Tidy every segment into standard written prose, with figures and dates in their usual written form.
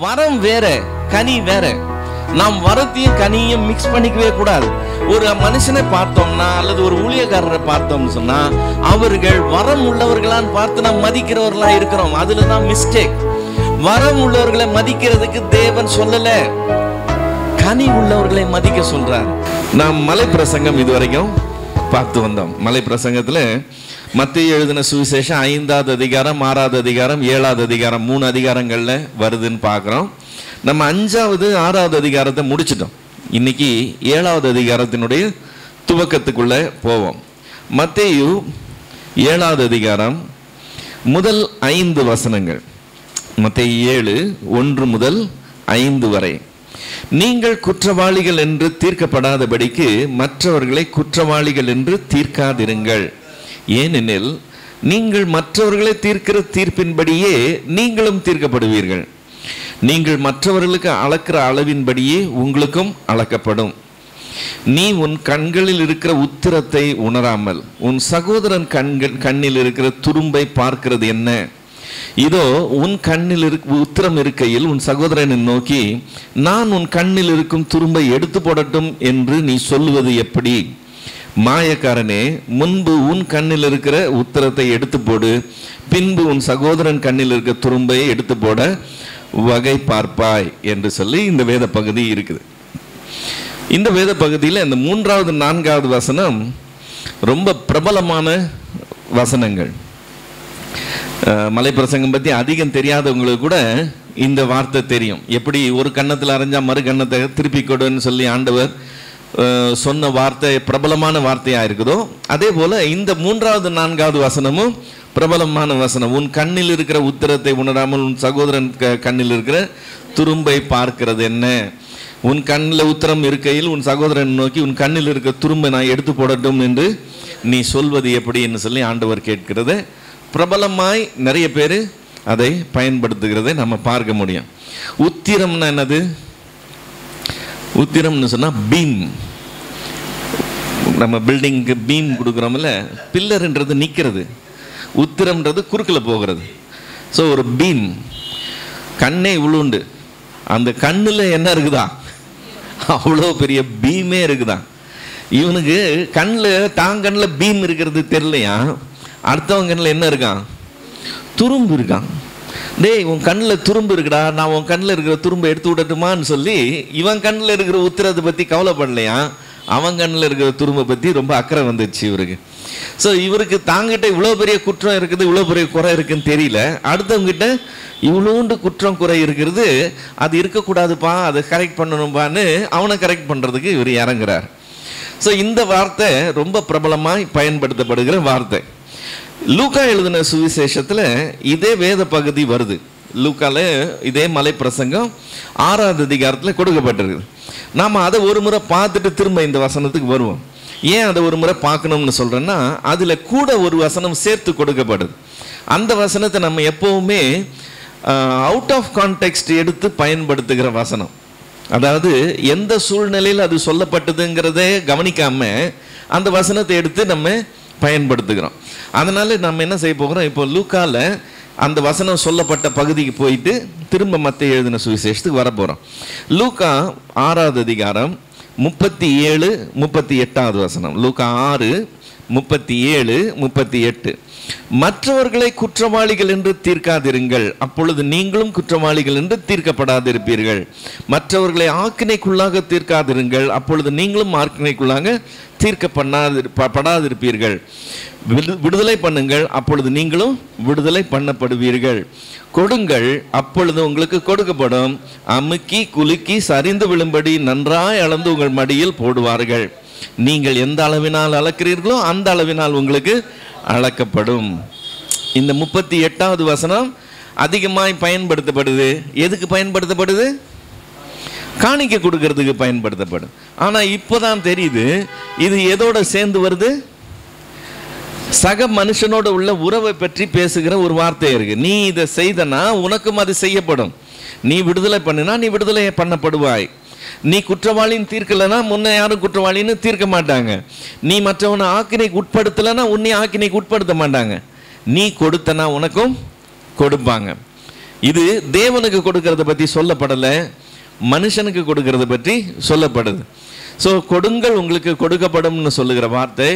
வரம் வேற, கனி வேற. நாம் வரத்தையும் கனியும் மிக்ஸ் பண்ணிக்கவே கூடாது. ஒரு மனுஷனை பார்த்தோம்னா அல்லது ஒரு ஊழியக்காரரை பார்த்தோம்னு சொன்னா அவர்கள் வரம் உள்ளவர்களான்னு பார்த்து நாம் மதிக்கிறவர்களா இருக்கிறோம். அதுலதான் மிஸ்டேக். வரம் உள்ளவர்களை மதிக்கிறதுக்கு தேவன் சொல்லல, கனி உள்ளவர்களை மதிக்க சொல்றார். நாம் மலை பிரசங்கம் இதுவரைக்கும் பார்த்து வந்தோம். மலை பிரசங்கத்துல மத்தேயு எழுதின சுவிசேஷம் 5வது அதிகாரம், 6வது அதிகாரம், 7வது அதிகாரம் 3 அதிகாரங்கள்ல வருதுன்னு பார்க்கிறோம். நம்ம 5வது 6வது அதிகாரத்தை முடிச்சிட்டோம். இன்னைக்கு 7வது அதிகாரத்தினுடைய துவக்கத்துக்குள்ள போவோம். மத்தேயு 7வது அதிகாரம் முதல் 5 வசனங்கள். மத்தேயு 7 1 முதல் 5 வரை. நீங்கள் குற்றவாளிகள் என்று தீர்க்கப்படாதபடிக்கு மற்றவர்களை குற்றவாளிகள் என்று தீர்க்காதிருங்கள். ஏனெனில் நீங்கள் மற்றவர்களை தீர்க்கிற தீர்ப்பின்படியே நீங்களும் தீர்க்கப்படுவீர்கள். நீங்கள் மற்றவர்களுக்கு அளக்கிற அளவின்படியே உங்களுக்கும் அளக்கப்படும். நீ உன் கண்களில் இருக்கிற உத்திரத்தை உணராமல் உன் சகோதரன் கண்ணில் இருக்கிற துரும்பை பார்க்கிறது என்ன? இதோ உன் கண்ணில் உத்திரம் இருக்கையில் உன் சகோதரனை நோக்கி நான் உன் கண்ணில் இருக்கும் துரும்பை எடுத்து போடட்டும் என்று நீ சொல்லுவது எப்படி? மாயக்காரனே, முன்பு உன் கண்ணில் இருக்கிற உத்திரத்தை எடுத்து போடு, பின்பு உன் சகோதரன் கண்ணில் இருக்கிற துரும்பை எடுத்து போட வகை பார்ப்பாய் என்று சொல்லி இந்த வேத பகுதி இருக்குது. இந்த வேத பகுதியில் இந்த 3வது 4வது வசனம் ரொம்ப பிரபலமான வசனங்கள். மலை பிரசங்கம் பற்றி அதிகம் தெரியாதவங்களுக்கு கூட இந்த வார்த்தை தெரியும். எப்படி ஒரு கன்னத்தில் அரைஞ்சா மறு கன்னத்தை திருப்பி கொடுன்னு சொல்லி ஆண்டவர் சொன்ன வார்த்தை பிரபலமான வார்த்தையாக இருக்குதோ, அதே போல் இந்த 3வது 4வது வசனமும் பிரபலமான வசனம். உன் கண்ணில் இருக்கிற உத்திரத்தை உணராமல் உன் சகோதரன் கண்ணில் இருக்கிற துரும்பை பார்க்கிறது என்ன? உன் கண்ணில் உத்திரம் இருக்கையில் உன் சகோதரன் நோக்கி உன் கண்ணில் இருக்கிற துரும்பை நான் எடுத்து போடட்டும் என்று நீ சொல்வது எப்படி என்று சொல்லி ஆண்டவர் கேட்கிறது. பிரபலமாய் நிறைய பேர் அதை பயன்படுத்துகிறதை நம்ம பார்க்க முடியும். உத்திரம்னா என்னது? உத்திரம்னு சொன்னால் பீம். நம்ம பில்டிங்க்கு பீம் கொடுக்குறோம்ல, பில்லர்ன்றது நிற்கிறது, உத்திரம்ன்றது குறுக்கில் போகிறது. ஸோ ஒரு பீம், கண்ணே இவ்வளோண்டு, அந்த கண்ணில் என்ன இருக்குதா? அவ்வளோ பெரிய பீமே இருக்குதா? இவனுக்கு கண்ணில் கண்ணில் பீம் இருக்கிறது தெரியலையா? அடுத்தவன் கண்ணில் என்ன இருக்கான்? துரும்பு இருக்கான். டேய், உன் கண்ணில் துரும்பு இருக்குடா, நான் உன் கண்ணில் இருக்கிற துரும்பை எடுத்து விடட்டுமான்னு சொல்லி இவன் கண்ணில் இருக்கிற உத்திரத்தை பற்றி கவலைப்படலையா, அவன் கண்ணில் இருக்கிற துரும்பை பற்றி ரொம்ப அக்கறை வந்துடுச்சு இவருக்கு. ஸோ இவருக்கு தாங்கிட்ட இவ்வளோ பெரிய குற்றம் இருக்குது, இவ்வளோ பெரிய குறை இருக்குன்னு தெரியல. அடுத்தவங்கிட்ட இவ்வளோண்டு குற்றம் குறை இருக்கிறது, அது இருக்கக்கூடாதுப்பா, அதை கரெக்ட் பண்ணணும்பான்னு அவனை கரெக்ட் பண்ணுறதுக்கு இவர் இறங்குறார். ஸோ இந்த வார்த்தை ரொம்ப பிரபலமாய் பயன்படுத்தப்படுகிற வார்த்தை. லூக்கா எழுதின சுவிசேஷத்தில் இதே வேத பகுதி வருது. லூக்கால இதே மலை பிரசங்கம் 6வது அதிகாரத்தில் கொடுக்கப்பட்டிருக்கு. நாம் அதை ஒரு முறை பார்த்துட்டு திரும்ப இந்த வசனத்துக்கு வருவோம். ஏன் அதை ஒரு முறை பார்க்கணும்னு சொல்கிறேன்னா, அதில் கூட ஒரு வசனம் சேர்த்து கொடுக்கப்படுது. அந்த வசனத்தை நம்ம எப்போவுமே அவுட் ஆஃப் கான்டெக்ஸ்ட் எடுத்து பயன்படுத்துகிற வசனம். அதாவது எந்த சூழ்நிலையில் அது சொல்லப்பட்டதுங்கிறதே கவனிக்காமல் அந்த வசனத்தை எடுத்து நம்ம பயன்படுத்துகிறோம். அதனால நம்ம என்ன செய்ய போகிறோம், இப்போ லூக்கால அந்த வசனம் சொல்லப்பட்ட பகுதிக்கு போயிட்டு திரும்ப மத்தேயு எழுதின சுவிசேஷத்துக்கு வர போகிறோம். லூக்கா 6வது அதிகாரம் 37 38வது வசனம். லூக்கா 6 37 38. மற்றவர்களை குற்றவாளிகள் என்று தீர்க்காதிருங்கள், அப்பொழுது நீங்களும் குற்றவாளிகள் என்று தீர்க்கப்படாதிருப்பீர்கள். மற்றவர்களை ஆக்கினைக்குள்ளாக தீர்க்காதிருங்கள், அப்பொழுது நீங்களும் ஆக்கினைக்குள்ளாக தீர்க்கப்படாதிருப்பீர்கள். விடுதலை பண்ணுங்கள், அப்பொழுது நீங்களும் விடுதலை பண்ணப்படுவீர்கள். கொடுங்கள், அப்பொழுது உங்களுக்கு கொடுக்கப்படும். அமுக்கி குலுக்கி சரிந்து விழும்படி நன்றாய் அளந்து உங்கள் மடியில் போடுவார்கள். நீங்கள் எந்த அளவினால் அளக்கிறீர்களோ அந்த அளவினால் உங்களுக்கு அளக்கப்படும். இந்த 38வது வசனம் அதிகமாய் பயன்படுத்தப்படுது. எதுக்கு பயன்படுத்தப்படுது? காணிக்கை கொடுக்கறதுக்கு பயன்படுத்தப்படும். ஆனால் இப்போதான் தெரியுது இது எதோட சேர்ந்து வருது? சக மனுஷனோட உள்ள உறவை பற்றி பேசுகிற ஒரு வார்த்தை இருக்கு. நீ இதை செய்தனா உனக்கும் அது செய்யப்படும். நீ விடுதலை பண்ணினா நீ விடுதலை பண்ணப்படுவாய். நீ குற்றவாளின்னு தீர்க்கலைன்னா முன்ன யாரும் குற்றவாளின்னு தீர்க்க மாட்டாங்க. நீ மற்றவனை ஆக்கினைக்கு உட்படுத்தலைன்னா உன்னை ஆக்கினைக்கு உட்படுத்த மாட்டாங்க. நீ கொடுத்தனா உனக்கும் கொடுப்பாங்க. இது தேவனுக்கு கொடுக்கறத பற்றி சொல்லப்படலை, மனுஷனுக்கு கொடுக்கறத பற்றி சொல்லப்படுது. ஸோ கொடுங்கள் உங்களுக்கு கொடுக்கப்படும்னு சொல்லுகிற வார்த்தை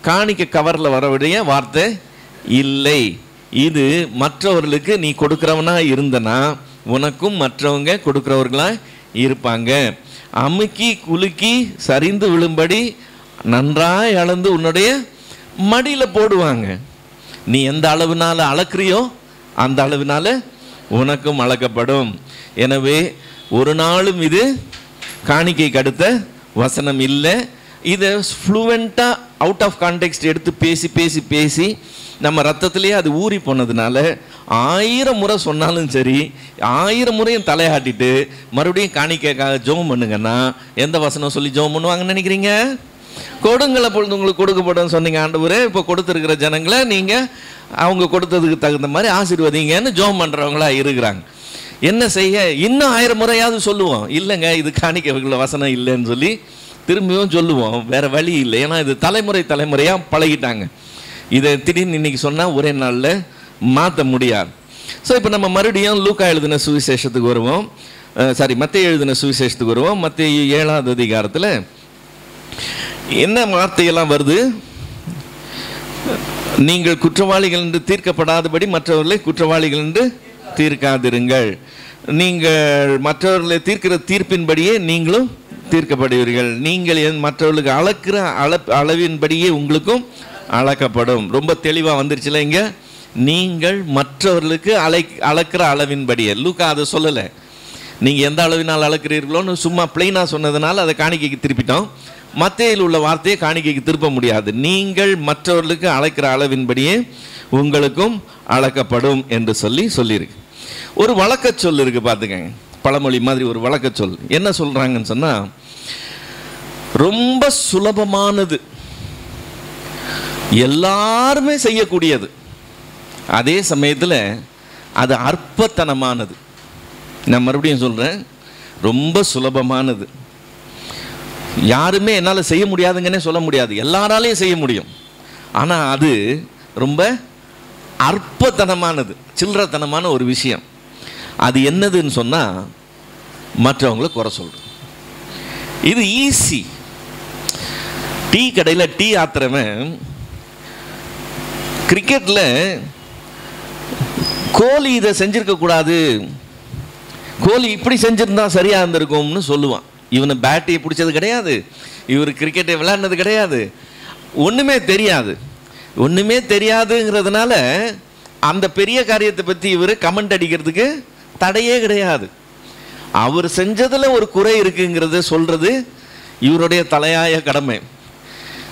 காணிக்க கவரில் வரக்கூடிய வார்த்தை இல்லை. இது மற்றவர்களுக்கு நீ கொடுக்கிறவனா இருந்தனா உனக்கும் மற்றவங்க கொடுக்கிறவர்களா இருப்பாங்க. அமுக்கி குலுக்கி சரிந்து விழும்படி நன்றாய் அளந்து உன்னுடைய மடியில் போடுவாங்க. நீ எந்த அளவுனால அளக்குறியோ அந்த அளவுனால உனக்கும் அளக்கப்படும். எனவே ஒரு நாளும் இது காணிக்கைக்கு அடுத்த வசனம் இல்லை. இதை ஃப்ளூவெண்ட்டாக அவுட் ஆஃப் கான்டெக்ஸ்ட் எடுத்து பேசி பேசி பேசி நம்ம ரத்தத்திலேயே அது ஊறி போனதுனால 1000 முறை சொன்னாலும் சரி 1000 முறையும் தலையாட்டிட்டு மறுபடியும் காணிக்கைக்காக ஜெபம் பண்ணுங்கன்னா எந்த வசனம் சொல்லி ஜெபம் பண்ணுவாங்கன்னு நினைக்கிறீங்க? கொடுங்களை பொழுது உங்களுக்கு கொடுக்கப்படும் சொன்னீங்க ஆண்டவரே. இப்போ கொடுத்துருக்கிற ஜனங்களை நீங்கள் அவங்க கொடுத்ததுக்கு தகுந்த மாதிரி ஆசீர்வதிங்கன்னு ஜெபம் பண்ணுறவங்களா இருக்கிறாங்க. என்ன செய்ய? இன்னும் 1000 முறையாவது சொல்லுவோம், இல்லைங்க இது காணிக்கைக்குள்ள வசனம் இல்லைன்னு சொல்லி திரும்பியும் சொல்லுவோம். வேறு வழி இல்லை. ஏன்னா இது தலைமுறையாக பழகிட்டாங்க. இதை திடீர்னு இன்னைக்கு சொன்னால் ஒரே நாளில் மாற்ற முடியாது. ஸோ இப்போ நம்ம மறுபடியும் லூக்கா எழுதின சுவிசேஷத்துக்கு வருவோம். மத்தேயு எழுதின சுவிசேஷத்துக்கு வருவோம். மத்தேயு 7ஆம் அதிகாரத்தில் என்ன வார்த்தையெல்லாம் வருது? நீங்கள் குற்றவாளிகள் என்று தீர்க்கப்படாதபடி மற்றவர்களை குற்றவாளிகள் என்று தீர்க்காதிருங்கள். நீங்கள் மற்றவர்களை தீர்க்கிற தீர்ப்பின்படியே நீங்களும் தீர்க்கப்படுவீர்கள். நீங்கள் மற்றவர்களுக்கு அளக்கிற அளவின்படியே உங்களுக்கும் அளக்கப்படும். ரொம்ப தெளிவாக வந்துருச்சுல இங்கே. நீங்கள் மற்றவர்களுக்கு அளக்கிற அளவின்படியே. லூக்கா அதை சொல்லலை. நீங்கள் எந்த அளவினால் அளக்கிறீர்களோன்னு சும்மா பிளைனாக சொன்னதுனால அதை காணிக்கைக்கு திருப்பிட்டோம். மத்தேயில் உள்ள வார்த்தையை காணிக்கைக்கு திருப்ப முடியாது. நீங்கள் மற்றவர்களுக்கு அளக்கிற அளவின்படியே உங்களுக்கும் அளக்கப்படும் என்று சொல்லியிருக்கு. ஒரு வழக்க சொல் இருக்கு, பார்த்துக்கங்க. பழமொழி மாதிரி ஒரு வழக்க சொல். என்ன சொல்றாங்கன்னு சொன்னா, ரொம்ப சுலபமானது, எல்லாருமே செய்யக்கூடியது, அதே சமயத்தில் அது அற்பத்தனமானது. நான் மறுபடியும் சொல்றேன், ரொம்ப சுலபமானது, யாருமே என்னால் செய்ய முடியாதுங்கன்னே சொல்ல முடியாது, எல்லாராலையும் செய்ய முடியும். ஆனால் அது ரொம்ப அற்பத்தனமானது, சில்லறத்தனமான ஒரு விஷயம். அது என்னதுன்னு சொன்னால், மற்றவங்களை குறை சொல்றது. இது ஈஸி. டீ கடையில் டீ ஆத்துறவன் கிரிக்கெட்டில் கோலி இதை செஞ்சிருக்க கூடாது, கோலி இப்படி செஞ்சிருந்தா சரியா இருந்திருக்கும்னு சொல்லுவான். இவனை பேட்டை பிடிச்சது கிடையாது, இவர் கிரிக்கெட்டை விளையாடினது கிடையாது, ஒன்றுமே தெரியாது. ஒன்றுமே தெரியாதுங்கிறதுனால அந்த பெரிய காரியத்தை பற்றி இவர் கமெண்ட் அடிக்கிறதுக்கு தடையே கிடையாது. அவர் செஞ்சதில் ஒரு குறை இருக்குங்கிறத சொல்கிறது இவருடைய தலையாய கடமை.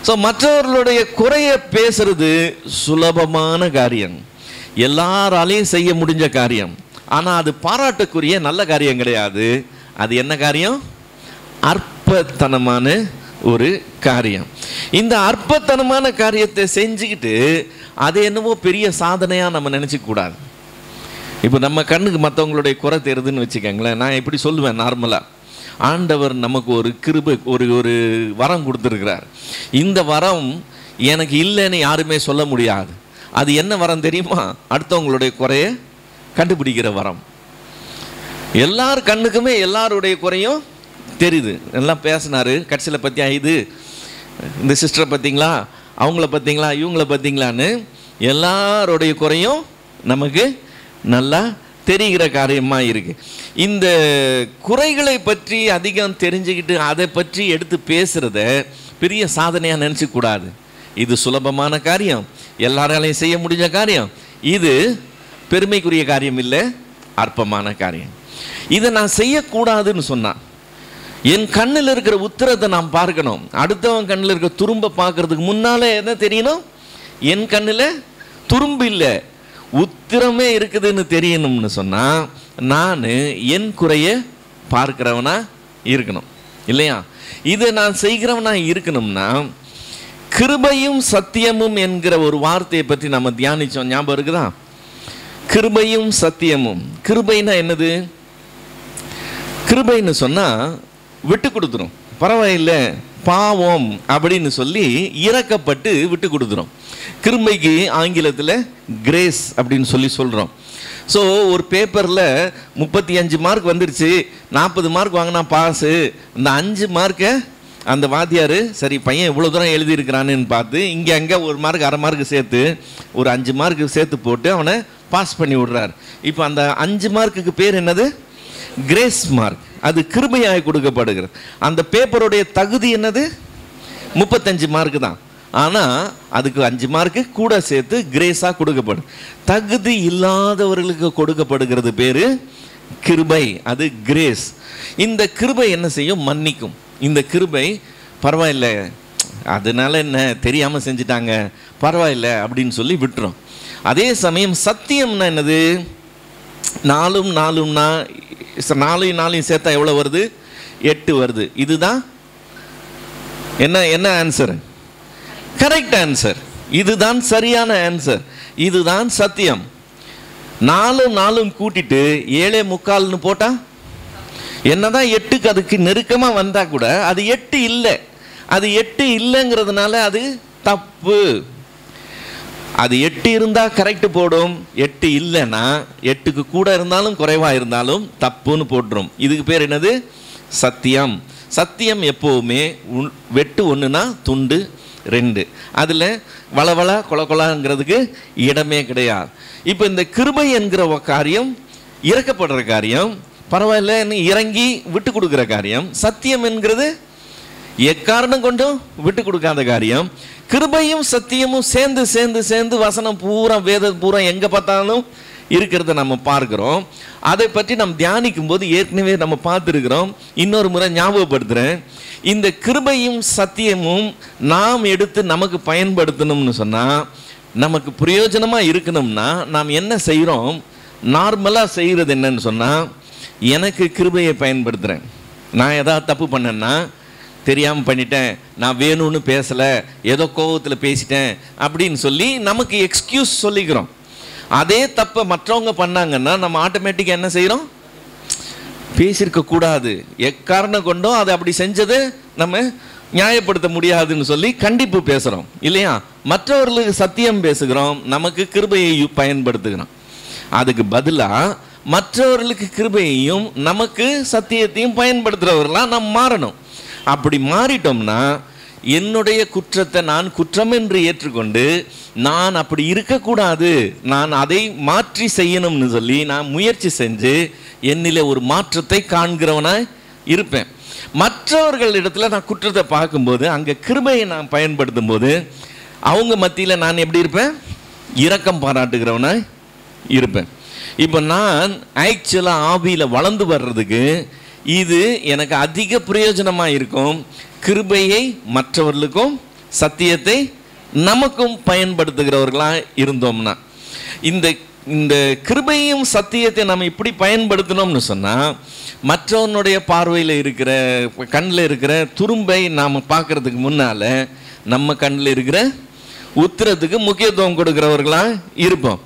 ஸோ மற்றவர்களுடைய குறையை பேசுறது சுலபமான காரியம், எல்லாராலையும் செய்ய முடிஞ்ச காரியம். ஆனால் அது பாராட்டுக்குரிய நல்ல காரியம் கிடையாது. அது என்ன காரியம்? அற்பத்தனமான ஒரு காரியம். இந்த அற்பத்தனமான காரியத்தை செஞ்சுக்கிட்டு அது என்னவோ பெரிய சாதனையாக நம்ம நினச்சிக்க கூடாது. இப்போ நம்ம கண்ணுக்கு மற்றவங்களுடைய குறை தெரியுதுன்னு வச்சுக்கோங்களேன். நான் எப்படி சொல்லுவேன், நார்மலாக ஆண்டவர் நமக்கு ஒரு கிருபை, ஒரு வரம் கொடுத்துருக்கிறார். இந்த வரம் எனக்கு இல்லைன்னு யாருமே சொல்ல முடியாது. அது என்ன வரம் தெரியுமா? அடுத்தவங்களுடைய குறையை கண்டுபிடிக்கிற வரம். எல்லார் கண்ணுக்குமே எல்லாருடைய குறையும் தெரியுது. எல்லாம் பேசினாரு கடைசியில் பற்றியா, இது இந்த சிஸ்டரை பார்த்தீங்களா, அவங்கள பார்த்தீங்களா, இவங்கள பார்த்தீங்களான்னு எல்லாருடைய குறையும் நமக்கு நல்லா தெரிகிற காரியமாக இருக்குது. இந்த குறைகளை பற்றி அதிகம் தெரிஞ்சுக்கிட்டு அதை பற்றி எடுத்து பேசுகிறத பெரிய சாதனையாக நினச்சிக்கூடாது. இது சுலபமான காரியம், எல்லாராலையும் செய்ய முடிஞ்ச காரியம். இது பெருமைக்குரிய காரியம் இல்லை, அற்பமான காரியம். இதை நான் செய்யக்கூடாதுன்னு சொன்னான். என் கண்ணில் இருக்கிற உத்திரத்தை நான் பார்க்கணும். அடுத்தவன் கண்ணில் இருக்கிற துரும்பை பார்க்கறதுக்கு முன்னாலே என்ன தெரியணும்? என் கண்ணில் துரும்பு இல்லை, உத்திரமே இருக்குதுன்னு தெரியணும்னு சொன்னால் நான் என் குறைய பார்க்கிறவனா இருக்கணும் இல்லையா? இதை நான் செய்கிறவனா இருக்கணும்னா, கிருபையும் சத்தியமும் என்கிற ஒரு வார்த்தையை பற்றி நம்ம தியானித்தோம், ஞாபகம் இருக்குதா? கிருபையும் சத்தியமும். கிருபைனா என்னது? கிருபைன்னு சொன்னால் விட்டு கொடுத்துரும், பரவாயில்லை பாவம் அப்படின்னு சொல்லி இறக்கப்பட்டு விட்டு கொடுத்துரும். கிருபைக்கு ஆங்கிலத்தில் கிரேஸ் அப்படின்னு சொல்லி சொல்கிறோம். ஸோ ஒரு பேப்பரில் 35 மார்க் வந்துடுச்சு, 40 மார்க் வாங்கினா பாஸு. இந்த 5 மார்க்கை அந்த வாத்தியார் சரி பையன் இவ்வளோ தூரம் எழுதியிருக்கிறான்னு பார்த்து இங்கே அங்கே 1 மார்க் 1/2 மார்க்கு சேர்த்து ஒரு 5 மார்க்கு சேர்த்து போட்டு அவனை பாஸ் பண்ணி விடுறார். இப்போ அந்த 5 மார்க்குக்கு பேர் என்னது? Grace mark. அது கிருபையாய் கொடுக்கப்படுகிறது. அந்த பேப்பருடைய தகுதி என்னது? 35 மார்க்கு தான். ஆனால் அதுக்கு 5 மார்க்கு கூட சேர்த்து கிரேஸாக கொடுக்கப்படும். தகுதி இல்லாதவர்களுக்கு கொடுக்கப்படுகிறது பேர் கிருபை, அது கிரேஸ். இந்த கிருபை என்ன செய்யும்? மன்னிக்கும். இந்த கிருபை பரவாயில்லை, அதனால என்ன தெரியாமல் செஞ்சிட்டாங்க, பரவாயில்லை அப்படின்னு சொல்லி விட்டுரும். அதே சமயம் சத்தியம்னா என்னது? 4 சேர்த்தா எவ்வளோ வருது? 8 வருது. இதுதான் என்ன ஆன்சர்? Correct answer. இதுதான் சரியான ஆன்சர். இதுதான் சத்தியம். 4 கூட்டிட்டு 7.25 போட்டா என்னதான் 8க்கு அதுக்கு நெருக்கமாக வந்தால் கூட அது 8 இல்லை. அது 8 இல்லைங்கிறதுனால அது தப்பு. அது 8 இருந்தால் கரெக்டு போடும், 8 இல்லைன்னா 8க்கு கூட இருந்தாலும் குறைவாக இருந்தாலும் தப்புன்னு போட்டுரும். இதுக்கு பேர் என்னது? சத்தியம். சத்தியம் எப்போவுமே வெட்டு 1னா துண்டு 2. அதில் வளவள கொலகொலாங்கிறதுக்கு இடமே கிடையாது. இப்போ இந்த கிருபை என்கிற காரியம் இறக்கப்படுற காரியம், பரவாயில்ல இறங்கி விட்டு கொடுக்குற காரியம். சத்தியம் என்கிறது எக்காரணம் கொண்டும் விட்டு கொடுக்காத காரியம். கிருபையும் சத்தியமும் சேர்ந்து சேர்ந்து சேர்ந்து வசனம் பூரா வேத பூரா எங்கே பார்த்தாலும் இருக்கிறத நம்ம பார்க்குறோம். அதை பற்றி நம்ம தியானிக்கும் போது ஏற்கனவே நம்ம பார்த்துருக்கிறோம். இன்னொரு முறை ஞாபகப்படுத்துகிறேன். இந்த கிருபையும் சத்தியமும் நாம் எடுத்து நமக்கு பயன்படுத்தணும்னு சொன்னால், நமக்கு பிரயோஜனமாக இருக்கணும்னா நாம் என்ன செய்கிறோம்? நார்மலாக செய்கிறது என்னன்னு சொன்னால், எனக்கு கிருபையை பயன்படுத்துகிறேன். நான் ஏதாவது தப்பு பண்ணேன்னா தெரியாமல் பண்ணிட்டேன், நான் வேணும்னு பேசலை, ஏதோ கோபத்தில் பேசிட்டேன் அப்படின்னு சொல்லி நமக்கு எக்ஸ்கியூஸ் சொல்லிக்கிறோம். அதே தப்பை மற்றவங்க பண்ணாங்கன்னா நம்ம ஆட்டோமேட்டிக்காக என்ன செய்கிறோம்? பேசியிருக்கக்கூடாது, எக்காரணம் கொண்டோம் அதை அப்படி செஞ்சது நம்ம நியாயப்படுத்த முடியாதுன்னு சொல்லி கண்டிப்பு பேசுகிறோம் இல்லையா? மற்றவர்களுக்கு சத்தியம் பேசுகிறோம், நமக்கு கிருபையை பயன்படுத்துகிறோம். அதுக்கு பதிலாக மற்றவர்களுக்கு கிருபையையும் நமக்கு சத்தியத்தையும் பயன்படுத்துகிறவர்களாக நம்ம மாறணும். அப்படி மாறிட்டோம்னா என்னுடைய குற்றத்தை நான் குற்றம் என்று ஏற்றுக்கொண்டு நான் அப்படி இருக்கக்கூடாது, நான் அதை மாற்றி செய்யணும்னு சொல்லி நான் முயற்சி செஞ்சு என்னிலே ஒரு மாற்றத்தை காண்கிறவனாய் இருப்பேன். மற்றவர்களிடத்துல நான் குற்றத்தை பார்க்கும்போது அங்கே கிருபையை நான் பயன்படுத்தும் போது அவங்க மத்தியில் நான் எப்படி இருப்பேன்? இரக்கம் பாராட்டுகிறவனாய் இருப்பேன். இப்போ நான் ஆக்சுவலாக ஆவியில் வளர்ந்து வர்றதுக்கு இது எனக்கு அதிக பிரயோஜனமாக இருக்கும். கிருபையை மற்றவர்களுக்கும் சத்தியத்தை நமக்கும் பயன்படுத்துகிறவர்களாக இருந்தோம்னா, இந்த கிருபையும் சத்தியத்தை நம்ம இப்படி பயன்படுத்தினோம்னு சொன்னால், மற்றவனுடைய பார்வையில் இருக்கிற கண்ணில் இருக்கிற துரும்பை நாம் பார்க்குறதுக்கு முன்னால் நம்ம கண்ணில் இருக்கிற உத்திரத்துக்கு முக்கியத்துவம் கொடுக்குறவர்களாக இருப்போம்.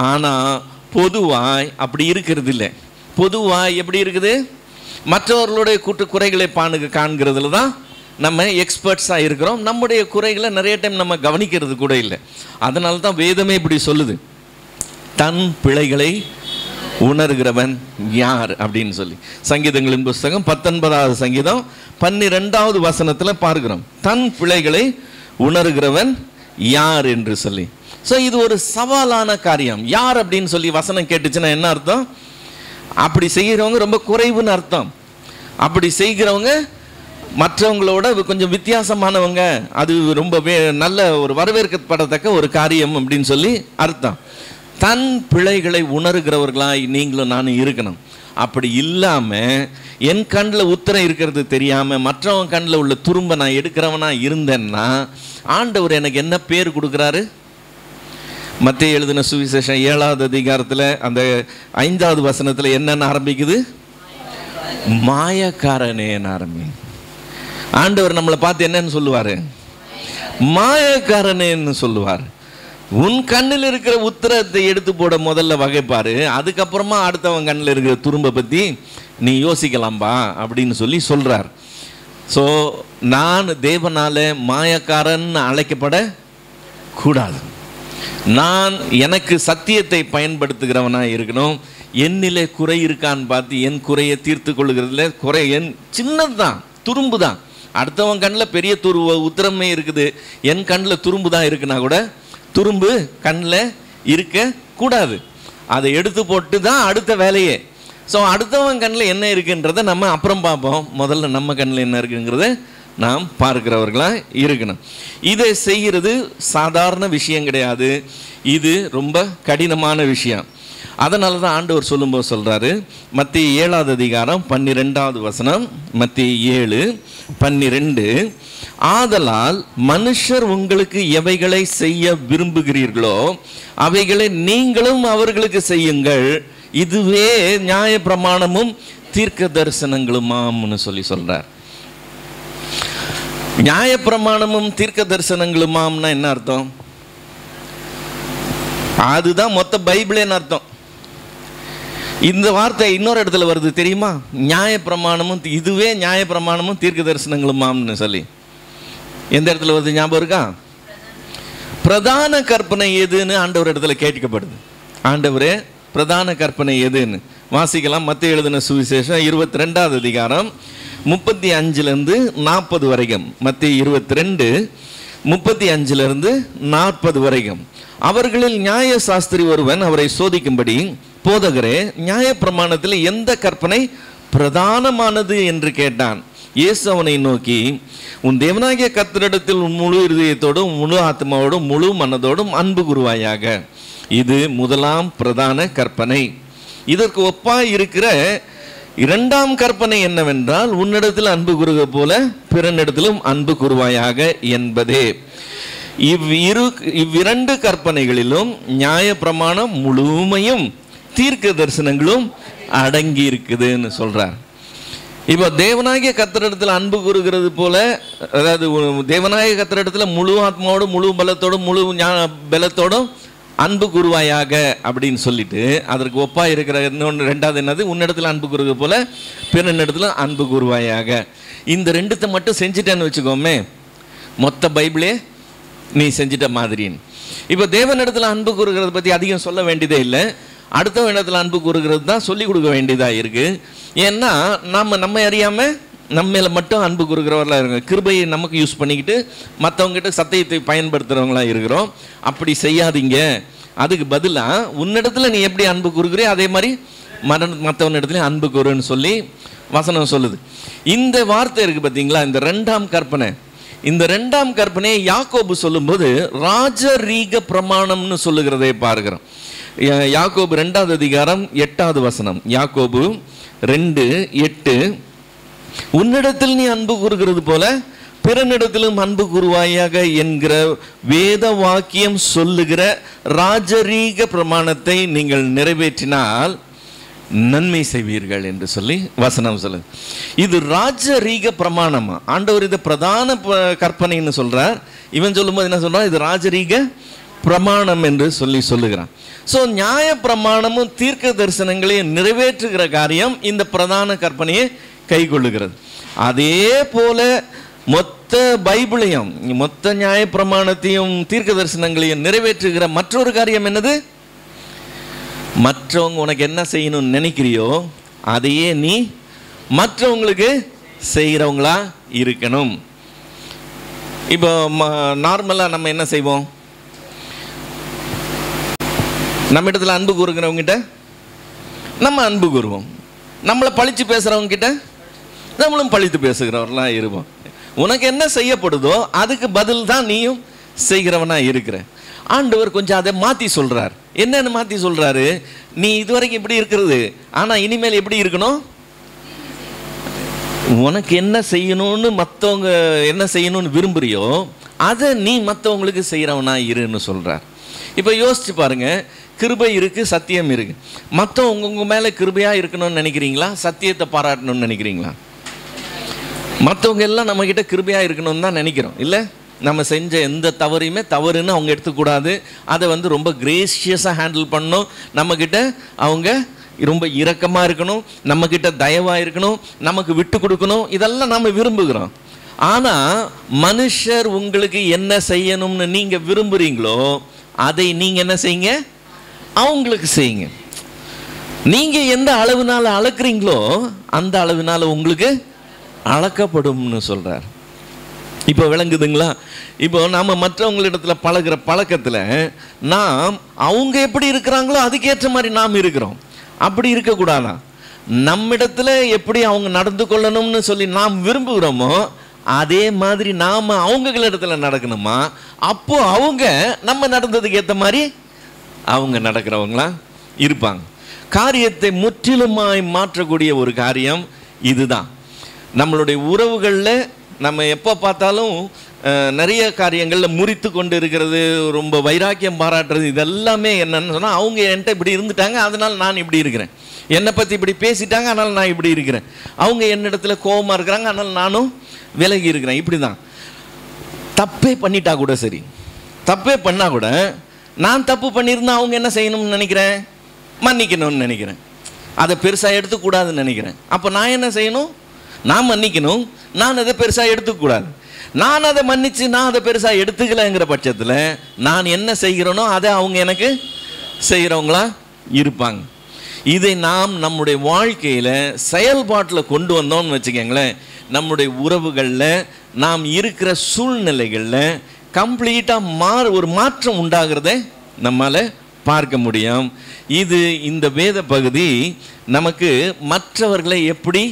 ஆனால் பொதுவாய் அப்படி இருக்கிறது இல்லை. பொதுவாய் எப்படி இருக்குது? மற்றவர்களுடைய குறைகளை காண்கிறதுல தான் நம்ம எக்ஸ்பர்ட்ஸாக இருக்கிறோம். நம்முடைய குறைகளை நிறைய டைம் நம்ம கவனிக்கிறது கூட இல்லை. அதனால தான் வேதமே இப்படி சொல்லுது, தன் பிழைகளை உணர்கிறவன் யார் அப்படின்னு சொல்லி. சங்கீதங்களின் புஸ்தகம் 19வது சங்கீதம் 12வது வசனத்தில் பார்க்கிறோம், தன் பிழைகளை உணர்கிறவன் யார் என்று சொல்லி. ஸோ இது ஒரு சவாலான காரியம். யார் அப்படின்னு சொல்லி வசனம் கேட்டுச்சுன்னா என்ன அர்த்தம்? அப்படி செய்கிறவங்க ரொம்ப குறைவுன்னு அர்த்தம். அப்படி செய்கிறவங்க மற்றவங்களோட கொஞ்சம் வித்தியாசமானவங்க, அது ரொம்ப நல்ல ஒரு வரவேற்கப்படத்தக்க ஒரு காரியம் அப்படின்னு சொல்லி அர்த்தம். தன் பிழைகளை உணர்கிறவர்களாய் நீங்களும் நானும் இருக்கணும். அப்படி இல்லாமல் என் கண்ணில் உத்தரம் இருக்கிறது தெரியாமல் மற்றவங்க கண்ணில் உள்ள துரும்ப நான் எடுக்கிறவனா இருந்தேன்னா ஆண்டவர் எனக்கு என்ன பேர் கொடுக்குறாரு? மத்தேயு எழுதின சுவிசேஷம் 7வது அதிகாரத்தில் அந்த 5வது வசனத்தில் என்னென்ன ஆரம்பிக்குது? மாயக்காரனேன்னு ஆரம்பி. ஆண்டவர் நம்மளை பார்த்து என்னன்னு சொல்லுவார்? மாயக்காரனேன்னு சொல்லுவார். உன் கண்ணில் இருக்கிற உத்தரத்தை எடுத்து போட முதல்ல வகைப்பாரு, அதுக்கப்புறமா அடுத்தவன் கண்ணில் இருக்கிற துரும்பை பற்றி நீ யோசிக்கலாம்பா அப்படின்னு சொல்லி சொல்கிறார். ஸோ நான் தேவனால மாயக்காரன் அழைக்கப்பட கூடாது. நான் எனக்கு சத்தியத்தை பயன்படுத்துகிறவனா இருக்கணும். என்னிலே குறை இருக்கான்னு பார்த்து என் குறையை தீர்த்து கொள்ளுகிறதுல குறை என் சின்னது தான், துரும்பு தான். அடுத்தவன் கண்ணில் பெரிய உத்திரமே இருக்குது, என் கண்ணில் துரும்பு தான் இருக்குன்னா கூட துரும்பு கண்ணில் இருக்க கூடாது. அதை எடுத்து போட்டு தான் அடுத்த வேலையே. ஸோ அடுத்தவன் கண்ணில் என்ன இருக்குன்றதை நம்ம அப்புறம் பார்ப்போம். முதல்ல நம்ம கண்ணில் என்ன இருக்குங்கிறத நாம் பார்க்கிறவர்களாக இருக்கணும். இதை செய்கிறது சாதாரண விஷயம் கிடையாது, இது ரொம்ப கடினமான விஷயம். அதனால தான் ஆண்டவர் சொல்லும்போது சொல்கிறாரு, மத்திய 7வது அதிகாரம் 12வது வசனம், மத்திய 7:12, ஆதலால் மனுஷர் உங்களுக்கு எவைகளை செய்ய விரும்புகிறீர்களோ அவைகளை நீங்களும் அவர்களுக்கு செய்யுங்கள், இதுவே நியாய பிரமாணமும் தீர்க்க தரிசனங்களுமாம்னு சொல்றார். நியாய பிரமாணமும் தீர்க்க தரிசனங்களுமாம்னா என்ன அர்த்தம்? அதுதான் மொத்த பைபிளேன்னு அர்த்தம். இந்த வார்த்தை இன்னொரு இடத்துல வருது தெரியுமா? நியாய பிரமாணமும், இதுவே நியாய பிரமாணமும் தீர்க்க தரிசனங்களுமாம்னு சொல்லி எந்த இடத்துல வருது ஞாபகம் இருக்கா? பிரதான கற்பனை எதுன்னு ஆண்டவர் இடத்துல கேட்கப்படுது. ஆண்டவரே பிரதான கற்பனை எதுன்னு வாசிக்கலாம். மத்திய எழுதின சுவிசேஷம் 22வது அதிகாரம் 35லேருந்து 40 வரைக்கும். மத்திய 22:35லேருந்து 40 வரைக்கும். அவர்களில் நியாய சாஸ்திரி ஒருவன் அவரை சோதிக்கும்படி, போதகரே, நியாய பிரமாணத்தில் எந்த கற்பனை பிரதானமானது என்று கேட்டான். இயேசு அவனை நோக்கி, உன் தேவனாகிய கர்த்தரிடத்தில் உன் முழு இருதயத்தோடும் முழு ஆத்மாவோடும் முழு மனதோடும் அன்பு கூறுவாயாக, இது முதலாம் பிரதான கற்பனை. இதற்கு ஒப்பாய் இருக்கிற இரண்டாம் கற்பனை என்னவென்றால், உன்னிடத்தில் அன்பு கூறுக போல பிறனிடத்திலும் அன்பு கூறுவாயாக என்பதே. இவ்விரண்டு கற்பனைகளிலும் நியாய பிரமாணம் முழுமையும் தீர்க்க தரிசனங்களும் அடங்கி இருக்குதுன்னு சொல்றார். இப்போ தேவனாகிய கர்த்தரிடத்தில் அன்பு கூறுகிறது போல, அதாவது தேவனாகிய கர்த்தரிடத்தில் முழு ஆத்மாவோடும் முழு பலத்தோடும் முழு பலத்தோடும் அன்பு கூறுவாயாக அப்படின்னு சொல்லிட்டு, அதற்கு ஒப்பா இருக்கிற இன்னொன்று ரெண்டாவது என்னது, உன்னிடத்தில் அன்பு கூறுவது போல பிறனிடத்தில் அன்பு கூறுவாயாக. இந்த ரெண்டுத்தை மட்டும் செஞ்சுட்டேன்னு வச்சுக்கோமே, மொத்த பைபிளே நீ செஞ்சிட்ட மாதிரின்னு. இப்போ தேவனிடத்தில் அன்பு கூறுகிறத பற்றி அதிகம் சொல்ல வேண்டியதே இல்லை, அடுத்த இடத்துல அன்பு கூறுகிறது தான் சொல்லிக் கொடுக்க வேண்டியதாக இருக்குது. ஏன்னா நம்ம அறியாமல் நம்ம மேலே மட்டும் அன்பு கூறுகிறவர்களாக இருக்கிறோம். கிருபையை நமக்கு யூஸ் பண்ணிக்கிட்டு மற்றவங்ககிட்ட சத்தியத்தை பயன்படுத்துகிறவங்களாக இருக்கிறோம். அப்படி செய்யாதீங்க. அதுக்கு பதிலாக உன்னிடத்தில் நீ எப்படி அன்பு கூறுகிறே அதே மாதிரி மற்றவனிடத்துல அன்பு கூறுன்னு சொல்லி வசனம் சொல்லுது. இந்த வார்த்தை இருக்குது பார்த்தீங்களா, இந்த ரெண்டாம் கற்பனை. இந்த ரெண்டாம் கற்பனையை யாக்கோபு சொல்லும்போது ராஜரீக பிரமாணம்னு சொல்லுகிறதை பார்க்கிறோம். யாக்கோபு 2வது அதிகாரம் 8வது வசனம். யாக்கோபு 2:8, உன்னிடத்தில் நீ அன்பு கூறுகிறது போல பிறனிடத்திலும் அன்பு கூறுவாயாக என்கிற வேத வாக்கியம் சொல்லுகிற ராஜரீக பிரமாணத்தை நீங்கள் நிறைவேற்றினால் நன்மை செய்வீர்கள் என்று சொல்லி வசனம் சொல்லுது. இது ராஜரீக பிரமாணமா? ஆண்டவர் இதை பிரதான கற்பனைன்னு சொல்றார். இவன் சொல்லும்போது என்ன சொல்றான்? இது ராஜரீக பிரமாணம் என்று சொல்லுகிறான். ஸோ நியாய பிரமாணமும் தீர்க்க தரிசனங்களையும் நிறைவேற்றுகிற காரியம் இந்த பிரதான கற்பனையை கை கொள்ளுகிறது. அதே போல மொத்த பைபிளையும் மொத்த நியாய பிரமாணத்தையும் தீர்க்க தரிசனங்களையும் நிறைவேற்றுகிற மற்றொரு காரியம் என்னது? மற்றவங்க உனக்கு என்ன செய்யணும்னு நினைக்கிறியோ அதையே நீ மற்றவங்களுக்கு செய்கிறவங்களா இருக்கணும். இப்போ நார்மலாக நம்ம என்ன செய்வோம்? நம்ம இடத்துல அன்பு கூறுகிறவங்கிட்ட நம்ம அன்பு கூறுவோம். நம்மளை பழித்து பேசுகிறவங்க கிட்ட நம்மளும் பழித்து பேசுகிறவர்களாக இருப்போம். உனக்கு என்ன செய்யப்படுதோ அதுக்கு பதில் தான் நீயும் செய்கிறவனா இருக்கிற. ஆண்டவர் கொஞ்சம் அதை மாற்றி சொல்கிறார். என்னன்னு மாற்றி சொல்கிறாரு? நீ இதுவரைக்கும் இப்படி இருக்கிறது, ஆனால் இனிமேல் எப்படி இருக்கணும்? உனக்கு என்ன செய்யணும்னு மற்றவங்க என்ன செய்யணும்னு விரும்புறியோ அதை நீ மற்றவங்களுக்கு செய்கிறவனா இருன்னு சொல்கிறார். இப்போ யோசிச்சு பாருங்க, கிருபை இருக்குது, சத்தியம் இருக்குது. மற்றவங்க உங்கள் மேலே கிருபையாக இருக்கணும்னு நினைக்கிறீங்களா? சத்தியத்தை பாராட்டணும்னு நினைக்கிறீங்களா? மற்றவங்க எல்லாம் நம்மக்கிட்ட கிருபையாக இருக்கணும்னு தான் நினைக்கிறோம் இல்லை? நம்ம செஞ்ச எந்த தவறையுமே தவறுன்னு அவங்க எடுத்துக்கூடாது. அதை ரொம்ப கிரேஷியஸாக ஹேண்டில் பண்ணணும். நம்மக்கிட்ட அவங்க ரொம்ப இரக்கமாக இருக்கணும், நம்மக்கிட்ட தயவாக இருக்கணும், நமக்கு விட்டு கொடுக்கணும். இதெல்லாம் நம்ம விரும்புகிறோம். ஆனா மனுஷர் உங்களுக்கு என்ன செய்யணும்னு நீங்க விரும்புறீங்களோ அதை நீங்க என்ன செய்யுங்க, அவங்களுக்கு செய்யுங்க. நீங்க எந்த அளவுனால அளக்குறீங்களோ அந்த அளவுனால உங்களுக்கு அளக்கப்படும்னு சொல்றார். இப்போ விளங்குதுங்களா? இப்போ நாம மற்றவங்களிடத்துல பழகிற பழக்கத்துல நாம் அவங்க எப்படி இருக்கிறாங்களோ அதுக்கேற்ற மாதிரி நாம் இருக்கிறோம். அப்படி இருக்கக்கூடாதா? நம்மிடத்துல எப்படி அவங்க நடந்து கொள்ளணும்னு சொல்லி நாம் விரும்புகிறோமோ அதே மாதிரி நாம அவங்களிடத்துல நடக்கணுமா? அப்போ அவங்க நம்ம நடந்ததுக்கு ஏற்ற மாதிரி அவங்க நடக்கிறவங்களா இருப்பாங்க. காரியத்தை முற்றிலுமாய் மாற்றக்கூடிய ஒரு காரியம் இதுதான். நம்மளுடைய உறவுகளில் நம்ம எப்போ பார்த்தாலும் நிறைய காரியங்களில் முறித்து கொண்டு இருக்கிறது, ரொம்ப வைராக்கியம் பாராட்டுறது, இதெல்லாமே என்னன்னு சொன்னால் அவங்க என்கிட்ட இப்படி இருந்துட்டாங்க அதனால் நான் இப்படி இருக்கிறேன், என்னை பற்றி இப்படி பேசிட்டாங்க அதனால் நான் இப்படி இருக்கிறேன், அவங்க என்னிடத்துல கோபமாக இருக்கிறாங்க அதனால் நானும் விலகி இருக்கிறேன். இப்படி தான். தப்பே பண்ணிட்டா கூட சரி, தப்பே பண்ணால் கூட நான் தப்பு பண்ணியிருந்தா அவங்க என்ன செய்யணும்னு நினைக்கிறேன், மன்னிக்கணும்னு நினைக்கிறேன், அதை பெருசாக எடுத்துக்கூடாதுன்னு நினைக்கிறேன். அப்போ நான் என்ன செய்யணும், நான் மன்னிக்கணும், நான் அதை பெருசாக எடுத்துக்கூடாது. நான் அதை மன்னித்து நான் அதை பெருசாக எடுத்துக்கலைங்கிற பட்சத்தில் நான் என்ன செய்கிறேனோ அதை அவங்க எனக்கு செய்கிறவங்களா இருப்பாங்க. இதை நாம் நம்முடைய வாழ்க்கையில் செயல்பாட்டில் கொண்டு வந்தோம்னு வச்சுக்கோங்களேன், நம்முடைய உறவுகளில் நாம் இருக்கிற சூழ்நிலைகளில் கம்ப்ளீட்டாக ஒரு மாற்றம் உண்டாகிறத நம்மால் பார்க்க முடியும். இது இந்த வேத பகுதி நமக்கு மற்றவர்களை எப்படி,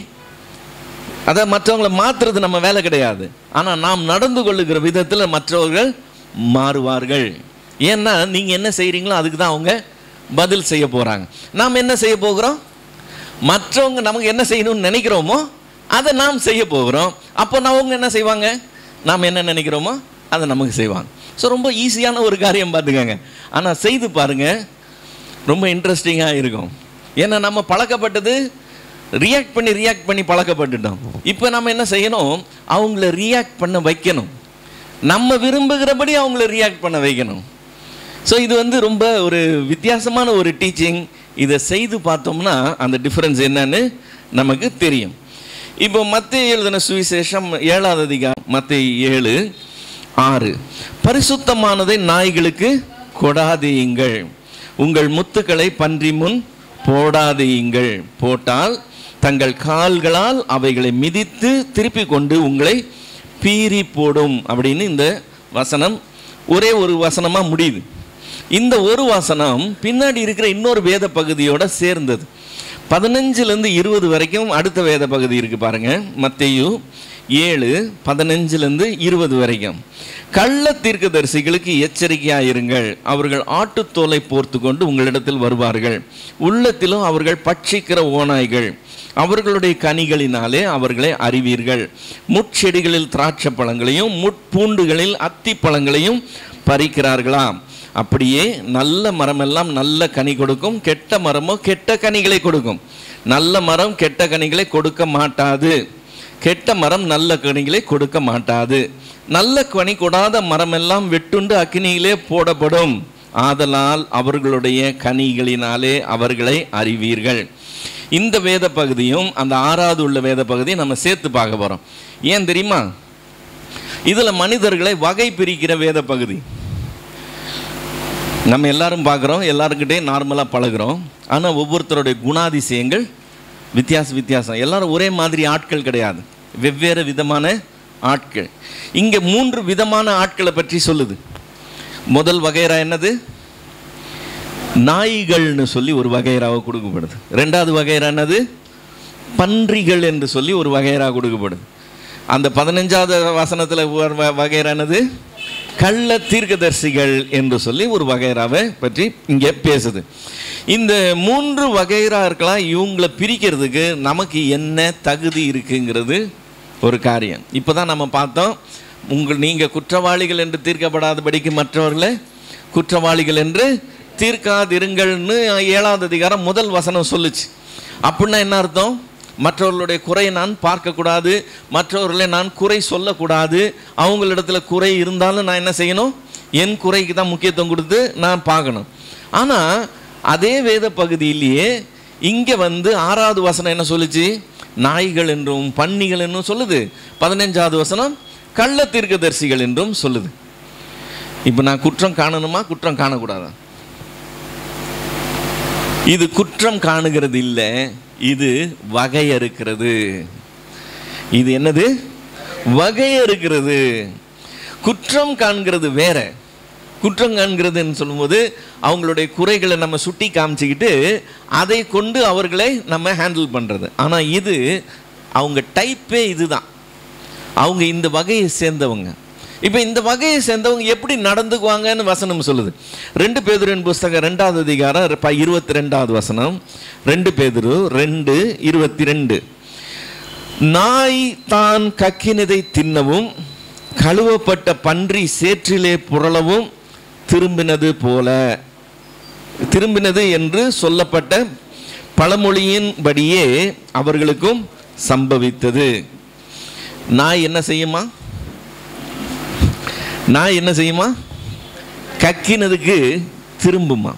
அதாவது மற்றவங்களை மாற்றுறது நம்ம வேலை கிடையாது, ஆனால் நாம் நடந்து கொள்ளுகிற விதத்தில் மற்றவர்கள் மாறுவார்கள். ஏன்னா நீங்கள் என்ன செய்கிறீங்களோ அதுக்கு தான் அவங்க பதில் செய்ய போகிறாங்க. நாம் என்ன செய்ய போகிறோம், மற்றவங்க நமக்கு என்ன செய்யணும்னு நினைக்கிறோமோ அதை நாம் செய்ய போகிறோம். அப்போ அவங்க என்ன செய்வாங்க, நாம் என்ன நினைக்கிறோமோ அதை நமக்கு செய்வாங்க. ஸோ ரொம்ப ஈஸியான ஒரு காரியம் பார்த்துக்கங்க, ஆனால் செய்து பாருங்கள், ரொம்ப இன்ட்ரெஸ்டிங்காக இருக்கும். ஏன்னா நம்ம பழக்கப்பட்டது ரியாக்ட் பண்ணி பழக்கப்பட்டுட்டோம். இப்போ நம்ம என்ன செய்யணும், அவங்கள ரியாக்ட் பண்ண வைக்கணும், நம்ம விரும்புகிறபடி அவங்கள ரியாக்ட் பண்ண வைக்கணும். ஸோ இது ரொம்ப ஒரு வித்தியாசமான ஒரு டீச்சிங். இதை செய்து பார்த்தோம்னா அந்த டிஃப்ரென்ஸ் என்னன்னு நமக்கு தெரியும். இப்போ மத்தேயு எழுதின சுவிசேஷம் 7வது அதிகாரம், மத்தேயு 7:6, பரிசுத்தமானதை நாய்களுக்கு கொடாதீங்கள், உங்கள் முத்துக்களை பன்றி முன் போடாதீங்கள், போட்டால் தங்கள் கால்களால் அவைகளை மிதித்து திருப்பி கொண்டு உங்களை பீறி போடும் அப்படின்னு இந்த வசனம் ஒரே ஒரு வசனமாக முடியுது. இந்த ஒரு வசனம் பின்னாடி இருக்கிற இன்னொரு வேத பகுதியோட சேர்ந்தது. 15லேருந்து 20 வரைக்கும் அடுத்த வேத பகுதி இருக்குது பாருங்க. மத்தேயு 7:15லேருந்து 20 வரைக்கும். கள்ள தீர்க்கதரிசிகளுக்கு எச்சரிக்கையாயிருங்கள், அவர்கள் ஆட்டுத்தோலை போர்த்து கொண்டு உங்களிடத்தில் வருவார்கள், உள்ளத்திலும் அவர்கள் பட்சிக்கிற ஓநாய்கள், அவர்களுடைய கனிகளினாலே அவர்களை அறிவீர்கள். முட்செடிகளில் திராட்சை பழங்களையும் முட்பூண்டுகளில் அத்தி பழங்களையும் பறிக்கிறார்களாம். அப்படியே நல்ல மரமெல்லாம் நல்ல கனி கொடுக்கும், கெட்ட மரமோ கெட்ட கனிகளை கொடுக்கும். நல்ல மரம் கெட்ட கனிகளை கொடுக்க மாட்டாது, கெட்ட மரம் நல்ல கனிகளை கொடுக்க மாட்டாது. நல்ல கனி கொடாத மரமெல்லாம் வெட்டுண்டு அக்கினியிலே போடப்படும், ஆதலால் அவர்களுடைய கனிகளினாலே அவர்களை அறிவீர்கள். இந்த வேத பகுதியும் அந்த 6வது உள்ள வேத பகுதியை நம்ம சேர்த்து பார்க்க போகிறோம். ஏன் தெரியுமா, இதில் மனிதர்களை வகை பிரிக்கிற வேத பகுதி. நம்ம எல்லாரும் பார்க்குறோம், எல்லாருக்கிட்டே நார்மலாக பழகிறோம், ஆனால் ஒவ்வொருத்தருடைய குணாதிசயங்கள் வித்தியாசம். எல்லாரும் ஒரே மாதிரி ஆட்கள் கிடையாது, வெவ்வேறு விதமான ஆட்கள். இங்கே 3 விதமான ஆட்களை பற்றி சொல்லுது. முதல் வகைரா என்னது, நாய்கள்னு சொல்லி ஒரு வகைராவை கொடுக்கப்படுது. 2வது வகைரா என்னது, பன்றிகள் என்று சொல்லி ஒரு வகைரா கொடுக்கப்படுது. அந்த 15வது வசனத்தில் வகைரா என்னது, கள்ள தீர்க்கதரிசிகள் என்று சொல்லி ஒரு வகைராவை பற்றி இங்கே பேசுது. இந்த 3 வகைரா இருக்கலாம். இவங்களை பிரிக்கிறதுக்கு நமக்கு என்ன தகுதி இருக்குங்கிறது ஒரு காரியம். இப்போ தான் நம்ம பார்த்தோம், நீங்கள் குற்றவாளிகள் என்று தீர்க்கப்படாதபடிக்கு மற்றவர்களை குற்றவாளிகள் என்று தீர்க்காதிருங்கள்னு 7வது அதிகாரம் முதல் வசனம் சொல்லுச்சு. அப்படின்னா என்ன அர்த்தம், மற்றவர்களுடைய குறையை நான் பார்க்கக்கூடாது, மற்றவர்களை நான் குறை சொல்லக்கூடாது, அவங்களிடத்துல குறை இருந்தாலும் நான் என்ன செய்யணும், என் குறைக்கு தான் முக்கியத்துவம் கொடுத்து நான் பார்க்கணும். ஆனால் அதே வேத பகுதியிலேயே இங்கே 6வது வசனம் என்ன சொல்லுச்சு, நாய்கள் என்றும் பன்னிகள் என்றும் சொல்லுது. 15வது வசனம் கள்ள தீர்க்கதரிசிகள் என்றும் சொல்லுது. இப்போ நான் குற்றம் காணணுமா, குற்றம் காணக்கூடாதா? இது குற்றம் காணுகிறது இல்லை, இது வகையறுக்கிறது. இது என்னது? வகையறுக்கிறது. குற்றம் காண்கிறது வேற. குற்றம் காண்கிறதுன்னு சொல்லும்போது அவங்களுடைய குறைகளை நம்ம சுட்டி காமிச்சிக்கிட்டு அதை கொண்டு அவர்களை நம்ம ஹேண்டில் பண்ணுறது. ஆனால் இது அவங்க டைப்பே இதுதான். அவங்க இந்த வகையை சேர்ந்தவங்க. இப்போ இந்த வகையை சேர்ந்தவங்க எப்படி நடந்துக்குவாங்கன்னு வசனம் சொல்லுது. 2 பேதுருவின் புஸ்தகம் 2வது அதிகாரம் 22வது வசனம். 2 பேதுரு 2:22. நாய் தான் கக்கினதை தின்னவும் கழுவப்பட்ட பன்றி சேற்றிலே புரளவும் திரும்பினது போல, திரும்பினது என்று சொல்லப்பட்ட பழமொழியின்படியே அவர்களுக்கும் சம்பவித்தது. நாய் என்ன செய்யுமா? நாய் என்ன செய்யுமா? கக்கினதுக்கு திரும்புமா.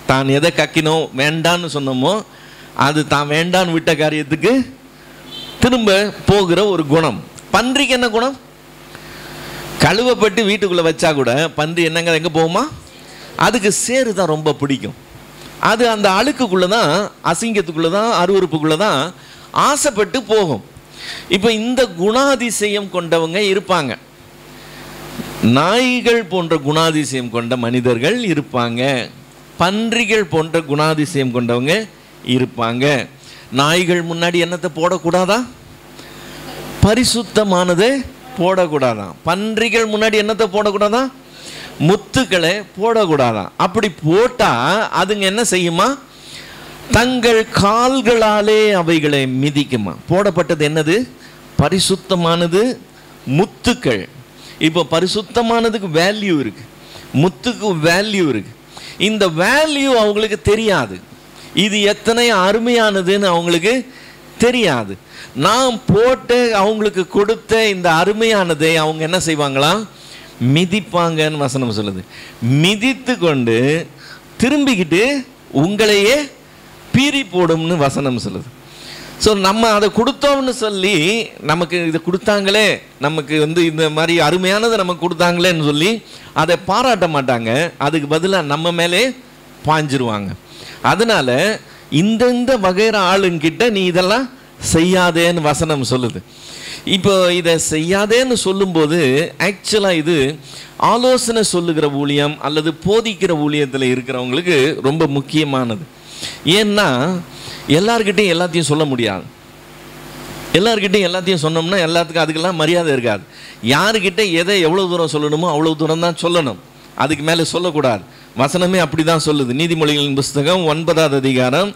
தான் எதை கக்கினோ வேண்டான்னு சொன்னோமோ அது தான் வேண்டான்னு விட்ட காரியத்துக்கு திரும்ப போகிற ஒரு குணம். பன்றிக்கு என்ன குணம்? கழுவப்பட்டு வீட்டுக்குள்ளே வச்சா கூட பன்றி என்னங்க எங்கே போகுமா? அதுக்கு சேரு தான் ரொம்ப பிடிக்கும். அது அந்த அழுக்குக்குள்ளே தான், அசிங்கத்துக்குள்ளே தான், அருவருப்புக்குள்ளே தான் ஆசைப்பட்டு போகும். இப்போ இந்த குணாதிசயம் கொண்டவங்க இருப்பாங்க. நாய்கள் போன்ற குணாதிசயம் கொண்ட மனிதர்கள் இருப்பாங்க. பன்றிகள் போன்ற குணாதிசயம் கொண்டவங்க இருப்பாங்க. நாய்கள் முன்னாடி என்னத்தை போடக்கூடாதா? பரிசுத்தமானதை போடக்கூடாதான். பன்றிகள் முன்னாடி என்னத்தை போடக்கூடாதா? முத்துக்களை போடக்கூடாதான். அப்படி போட்டா அதுங்க என்ன செய்யுமா? தங்கள் கால்களாலே அவைகளை மிதிக்குமா. போடப்பட்டது என்னது? பரிசுத்தமானது, முத்துக்கள். இப்போ பரிசுத்தமானதுக்கு வேல்யூ இருக்கு, முத்துக்கு வேல்யூ இருக்கு. இந்த வேல்யூ அவங்களுக்கு தெரியாது. இது எத்தனை அருமையானதுன்னு அவங்களுக்கு தெரியாது. நாம் போட்டு அவங்களுக்கு கொடுத்த இந்த அருமையானதை அவங்க என்ன செய்வாங்களாம்? மிதிப்பாங்கன்னு வசனம் சொல்லுது. மிதித்து கொண்டு திரும்பிக்கிட்டு உங்களையே பீறி போடும்னு வசனம் சொல்லுது. ஸோ நம்ம அதை கொடுத்தோம்னு சொல்லி நமக்கு இதை கொடுத்தாங்களே, நமக்கு இந்த மாதிரி அருமையானதை நமக்கு கொடுத்தாங்களேன்னு சொல்லி அதை பாராட்ட மாட்டாங்க. அதுக்கு பதிலாக நம்ம மேலே பாஞ்சிருவாங்க. அதனால இந்த வகைற ஆளுங்கிட்ட நீ இதெல்லாம் செய்யாதேன்னு வசனம் சொல்லுது. இப்போ இதை செய்யாதேன்னு சொல்லும்போது ஆக்சுவலாக இது ஆலோசனை சொல்லுகிற ஊழியம் அல்லது போதிக்கிற ஊழியத்தில் இருக்கிறவங்களுக்கு ரொம்ப முக்கியமானது. ஏன்னா எல்லார்கிட்டையும் எல்லாத்தையும் சொல்ல முடியாது. எல்லார்கிட்டையும் எல்லாத்தையும் சொன்னோம்னா எல்லாத்துக்கும் அதுக்கெல்லாம் மரியாதை இருக்காது. யாருக்கிட்ட எதை எவ்வளோ தூரம் சொல்லணுமோ அவ்வளோ தூரம் தான் சொல்லணும், அதுக்கு மேலே சொல்லக்கூடாது. வசனமே அப்படி தான் சொல்லுது. நீதிமொழிகளின் புஸ்தகம் 9வது அதிகாரம்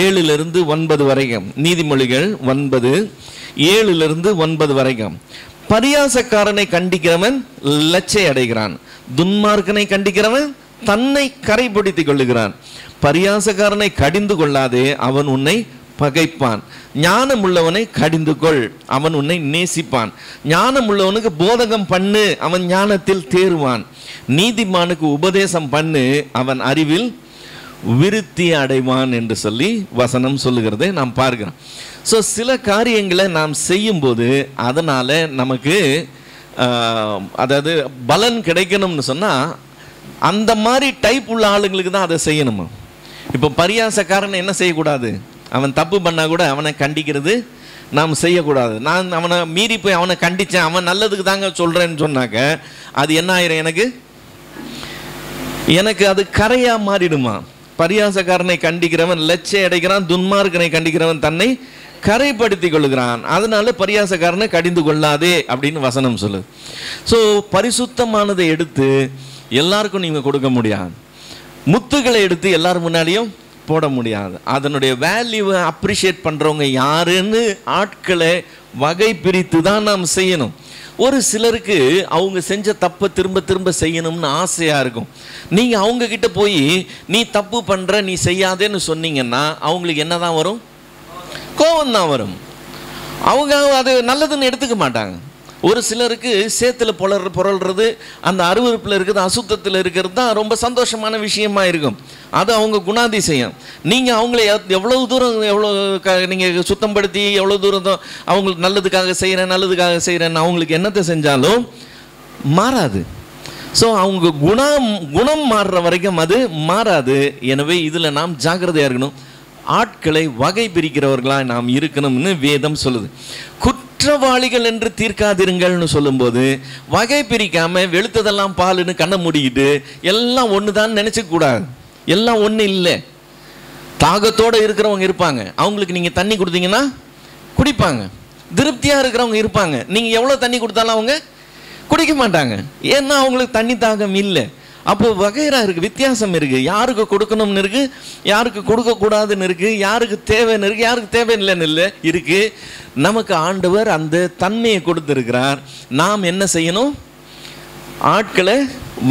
7லிருந்து 9 வரைக்கும். நீதிமொழிகள் 9 7லிருந்து 9 வரைக்கும். பரியாசக்காரனை கண்டிக்கிறவன் லட்சை அடைகிறான், துன்மார்க்கனை கண்டிக்கிறவன் தன்னை கரைப்படுத்திக் கொள்ளுகிறான். பரியாசக்காரனை கடிந்து கொள்ளாதே, அவன் உன்னை பகைப்பான். ஞானம் உள்ளவனை கடிந்து கொள், அவன் உன்னை நேசிப்பான். ஞானம் உள்ளவனுக்கு போதகம் பண்ணு, அவன் ஞானத்தில் தேறுவான். நீதிமானுக்கு உபதேசம் பண்ணு, அவன் அறிவில் விருத்தி அடைவான் என்று சொல்லி வசனம் சொல்லுகிறதை நாம் பார்க்கிறோம். ஸோ சில காரியங்களை நாம் செய்யும்போது அதனால் நமக்கு அதாவது பலன் கிடைக்கணும்னு சொன்னால் அந்த மாதிரி டைப் உள்ள ஆளுங்களுக்கு தான் அதை செய்யணுமா. இப்போ பரியாசக்காரன் என்ன செய்யக்கூடாது? அவன் தப்பு பண்ணால் கூட அவனை கண்டிக்கிறது நாம் செய்யக்கூடாது. நான் அவனை மீறி போய் அவனை கண்டித்தேன், அவன் நல்லதுக்கு தாங்க சொல்கிறேன்னு சொன்னாக்க அது என்ன ஆயிரும்? எனக்கு அது கரையாக மாறிடுமா. பரியாசக்காரனை கண்டிக்கிறவன் லட்சை அடைகிறான், துன்மார்க்கனை கண்டிக்கிறவன் தன்னை கரைப்படுத்தி கொள்ளுகிறான். அதனால பரியாசக்காரனை கடிந்து கொள்ளாதே அப்படின்னு வசனம் சொல்லுது. ஸோ பரிசுத்தமானதை எடுத்து எல்லாருக்கும் நீங்கள் கொடுக்க முடியாது, முத்துக்களை எடுத்து எல்லாரும் முன்னாடியும் போட முடியாது. அதனுடைய வேல்யூவை அப்ரிஷியேட் பண்ணுறவங்க யாருன்னு ஆட்களை வகை பிரித்து தான் நாம் செய்யணும். ஒரு சிலருக்கு அவங்க செஞ்ச தப்பை திரும்ப திரும்ப செய்யணும்னு ஆசையாக இருக்கும். நீங்கள் அவங்கக்கிட்ட போய் நீ தப்பு பண்ணுற, நீ செய்யாதேன்னு சொன்னீங்கன்னா அவங்களுக்கு என்ன தான் வரும்? கோபம் தான் வரும். அவங்க அது நல்லதுன்னு எடுத்துக்க மாட்டாங்க. ஒரு சிலருக்கு சேத்துல புரள்றது, அந்த அருவருப்பில் இருக்கிறது, அசுத்தத்தில் இருக்கிறது தான் ரொம்ப சந்தோஷமான விஷயமா இருக்கும். அது அவங்க குணாதிசயம். நீங்கள் அவங்கள எவ்வளோ தூரம் நீங்கள் சுத்தப்படுத்தி எவ்வளோ தூரம் அவங்களுக்கு நல்லதுக்காக செய்கிறேன்னு அவங்களுக்கு என்னத்தை செஞ்சாலும் மாறாது. ஸோ அவங்க குணம் மாறுற வரைக்கும் அது மாறாது. எனவே இதில் நாம் ஜாக்கிரதையாக இருக்கணும். ஆட்களை வகை பிரிக்கிறவர்களாக நாம் இருக்கணும்னு வேதம் சொல்லுது. குற்றவாளிகள் என்று தீர்க்காதிருங்கள்னு சொல்லும்போது வகை பிரிக்காம வெளுத்ததெல்லாம் பாலுன்னு கண்ணை மூடிக்கிட்டு எல்லாம் ஒன்று தான் நினைச்சக்க கூடாது. எல்லாம் ஒன்று இல்லை. தாகத்தோடு இருக்கிறவங்க இருப்பாங்க, அவங்களுக்கு நீங்கள் தண்ணி கொடுத்தீங்கன்னா குடிப்பாங்க. திருப்தியாக இருக்கிறவங்க இருப்பாங்க, நீங்கள் எவ்வளோ தண்ணி கொடுத்தாலும் அவங்க குடிக்க மாட்டாங்க. ஏன்னா அவங்களுக்கு தண்ணி தாகம் இல்லை. அப்போ வகைரா இருக்குது, வித்தியாசம் இருக்குது. யாருக்கு கொடுக்கணும்னு இருக்குது, யாருக்கு கொடுக்கக்கூடாதுன்னு இருக்குது, யாருக்கு தேவைன்னு இருக்குது, யாருக்கு தேவையில்லைன்னு இல்லை இருக்குது. நமக்கு ஆண்டவர் அந்த தன்மையை கொடுத்துருக்கிறார். நாம் என்ன செய்யணும்? ஆட்களை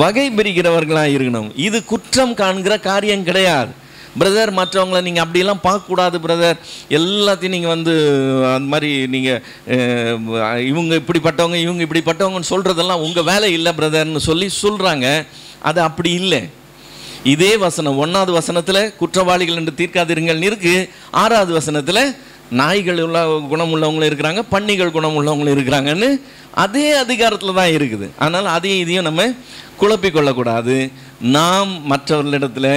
வகை பிரிக்கிறவர்களாக இருக்கணும். இது குற்றம் காண்கிற காரியம் கிடையாது. பிரதர், மற்றவங்கள நீங்கள் அப்படியெல்லாம் பார்க்கக்கூடாது பிரதர், எல்லாத்தையும் நீங்கள் அந்த மாதிரி நீங்கள் இவங்க இப்படிப்பட்டவங்க இவங்க இப்படிப்பட்டவங்கன்னு சொல்கிறதெல்லாம் உங்கள் வேலை இல்லை பிரதர்னு சொல்கிறாங்க. அது அப்படி இல்லை. இதே வசனம் 1வது வசனத்தில் குற்றவாளிகள் என்று தீர்க்காதிருங்கள் இருக்குது. 6வது வசனத்தில் நாய்கள் உள்ள குணம் உள்ளவங்களும் இருக்கிறாங்க, பன்னிகள் குணம் உள்ளவங்களும் இருக்கிறாங்கன்னு அதே அதிகாரத்தில் தான் இருக்குது. அதனால் அதையும் இதையும் நம்ம குழப்பிக்கொள்ளக்கூடாது. நாம் மற்றவர்களிடத்தில்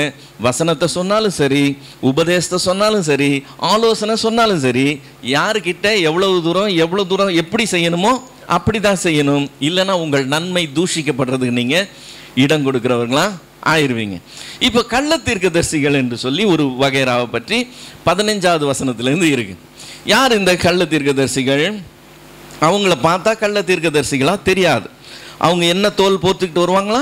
வசனத்தை சொன்னாலும் சரி, உபதேசத்தை சொன்னாலும் சரி, ஆலோசனை சொன்னாலும் சரி, யாருக்கிட்ட எவ்வளோ தூரம் எப்படி செய்யணுமோ அப்படி தான் செய்யணும். இல்லைன்னா உங்கள் நன்மை தூஷிக்கப்படுறதுக்கு நீங்கள் இடம் கொடுக்குறவர்களா ஆயிடுவீங்க. இப்போ கள்ள தீர்க்கதரிசிகள் என்று சொல்லி ஒரு வகைராவை பற்றி 15வது வசனத்திலேருந்து இருக்கு. யார் இந்த கள்ள தீர்க்கதரிசிகள்? அவங்கள பார்த்தா கள்ள தீர்க்கதரிசிகளாக தெரியாது. அவங்க என்ன தோல் போர்த்துக்கிட்டு வருவாங்களா?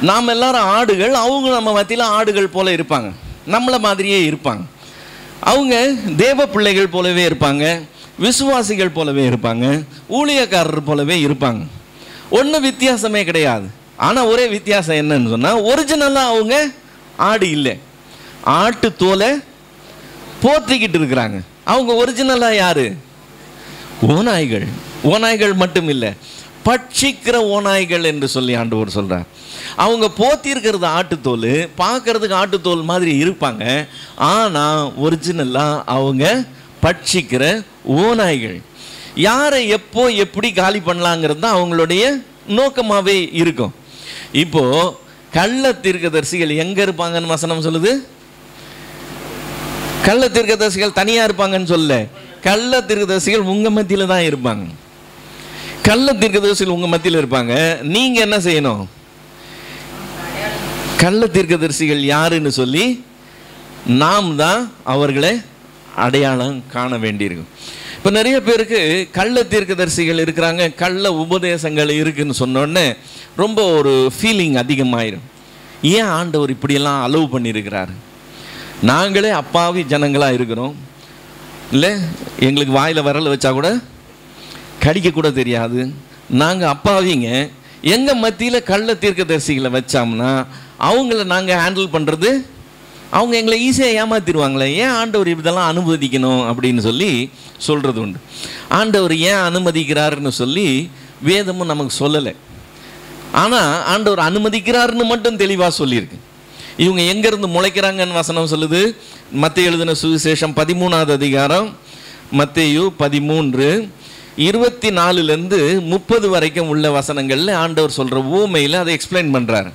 நாம் எல்லாரும் ஆடுகள், அவங்க நம்ம மத்தியில் ஆடுகள் போல இருப்பாங்க, நம்மளை மாதிரியே இருப்பாங்க. அவங்க தேவ பிள்ளைகள் போலவே இருப்பாங்க, விசுவாசிகள் போலவே இருப்பாங்க, ஊழியக்காரர் போலவே இருப்பாங்க. ஒன்றும் வித்தியாசமே கிடையாது. ஆனால் ஒரே வித்தியாசம் என்னன்னு சொன்னால், ஒரிஜினலாக அவங்க ஆடு இல்லை, ஆட்டு தோலை போர்த்திக்கிட்டு இருக்கிறாங்க. அவங்க ஒரிஜினலாக யாரு? ஓநாய்கள். ஓநாய்கள் மட்டும் இல்லை, பட்சிக்கிற ஓநாய்கள் என்று சொல்லி ஆண்டவர் சொல்கிறார். அவங்க போத்திருக்கிறது ஆட்டுத்தோல், பார்க்கறதுக்கு ஆட்டுத்தோல் மாதிரி இருப்பாங்க, ஆனால் ஒரிஜினலாக அவங்க பட்சிக்கிற ஓநாய்கள். யாரை எப்போ எப்படி காலி பண்ணலாங்கிறது தான் அவங்களுடைய நோக்கமாகவே இருக்கும். இப்போ கள்ள தீர்க்கதரிசிகள் எங்கே இருப்பாங்கன்னு வசனம் சொல்லுது? கள்ள தீர்க்கதரிசிகள் தனியாக இருப்பாங்கன்னு சொல்ல, கள்ள தீர்க்கதரிசிகள் உங்கள் மத்தியில் தான் இருப்பாங்க. கள்ள தீர்க்கதரிசிகள் உங்கள் மத்தியில் இருப்பாங்க. நீங்கள் என்ன செய்யணும்? கள்ள தீர்க்கதரிசிகள் யாருன்னு சொல்லி நாம் தான் அவர்களை அடையாளம் காண வேண்டியிருக்கும். இப்போ நிறைய பேருக்கு கள்ள தீர்க்கதரிசிகள் இருக்கிறாங்க, கள்ள உபதேசங்கள் இருக்குன்னு சொன்னோடனே ரொம்ப ஒரு ஃபீலிங் அதிகமாயிடும். ஏன் ஆண்டவர் இப்படியெல்லாம் அலோவ் பண்ணியிருக்கிறாரு? நாங்களே அப்பாவி ஜனங்களாக இருக்கிறோம் இல்லை, எங்களுக்கு வாயில் விரல் வச்சா கூட கடிக்க கூட தெரியாது, நாங்கள் அப்பாவிங்க. எங்கள் மத்தியில் கள்ள தீர்க்கதரிசிகளை வச்சோம்னா அவங்கள நாங்கள் ஹேண்டில் பண்ணுறது, அவங்க எங்களை ஈஸியாக ஏமாத்திடுவாங்களே. ஏன் ஆண்டவர் இதெல்லாம் அனுமதிக்கணும் அப்படின்னு சொல்லி சொல்கிறது உண்டு. ஆண்டவர் ஏன் அனுமதிக்கிறாருன்னு சொல்லி வேதமும் நமக்கு சொல்லலை. ஆனால் ஆண்டவர் அனுமதிக்கிறாருன்னு மட்டும் தெளிவாக சொல்லியிருக்கு. இவங்க எங்கேருந்து முளைக்கிறாங்கன்னு வசனம் சொல்லுது. மத்தேயு எழுதின சுவிசேஷம் 13வது அதிகாரம், மத்தேயு 13:24 30 வரைக்கும் உள்ள வசனங்களில் ஆண்டவர் சொல்கிற ஊமையில் அதை எக்ஸ்பிளைன் பண்ணுறாரு.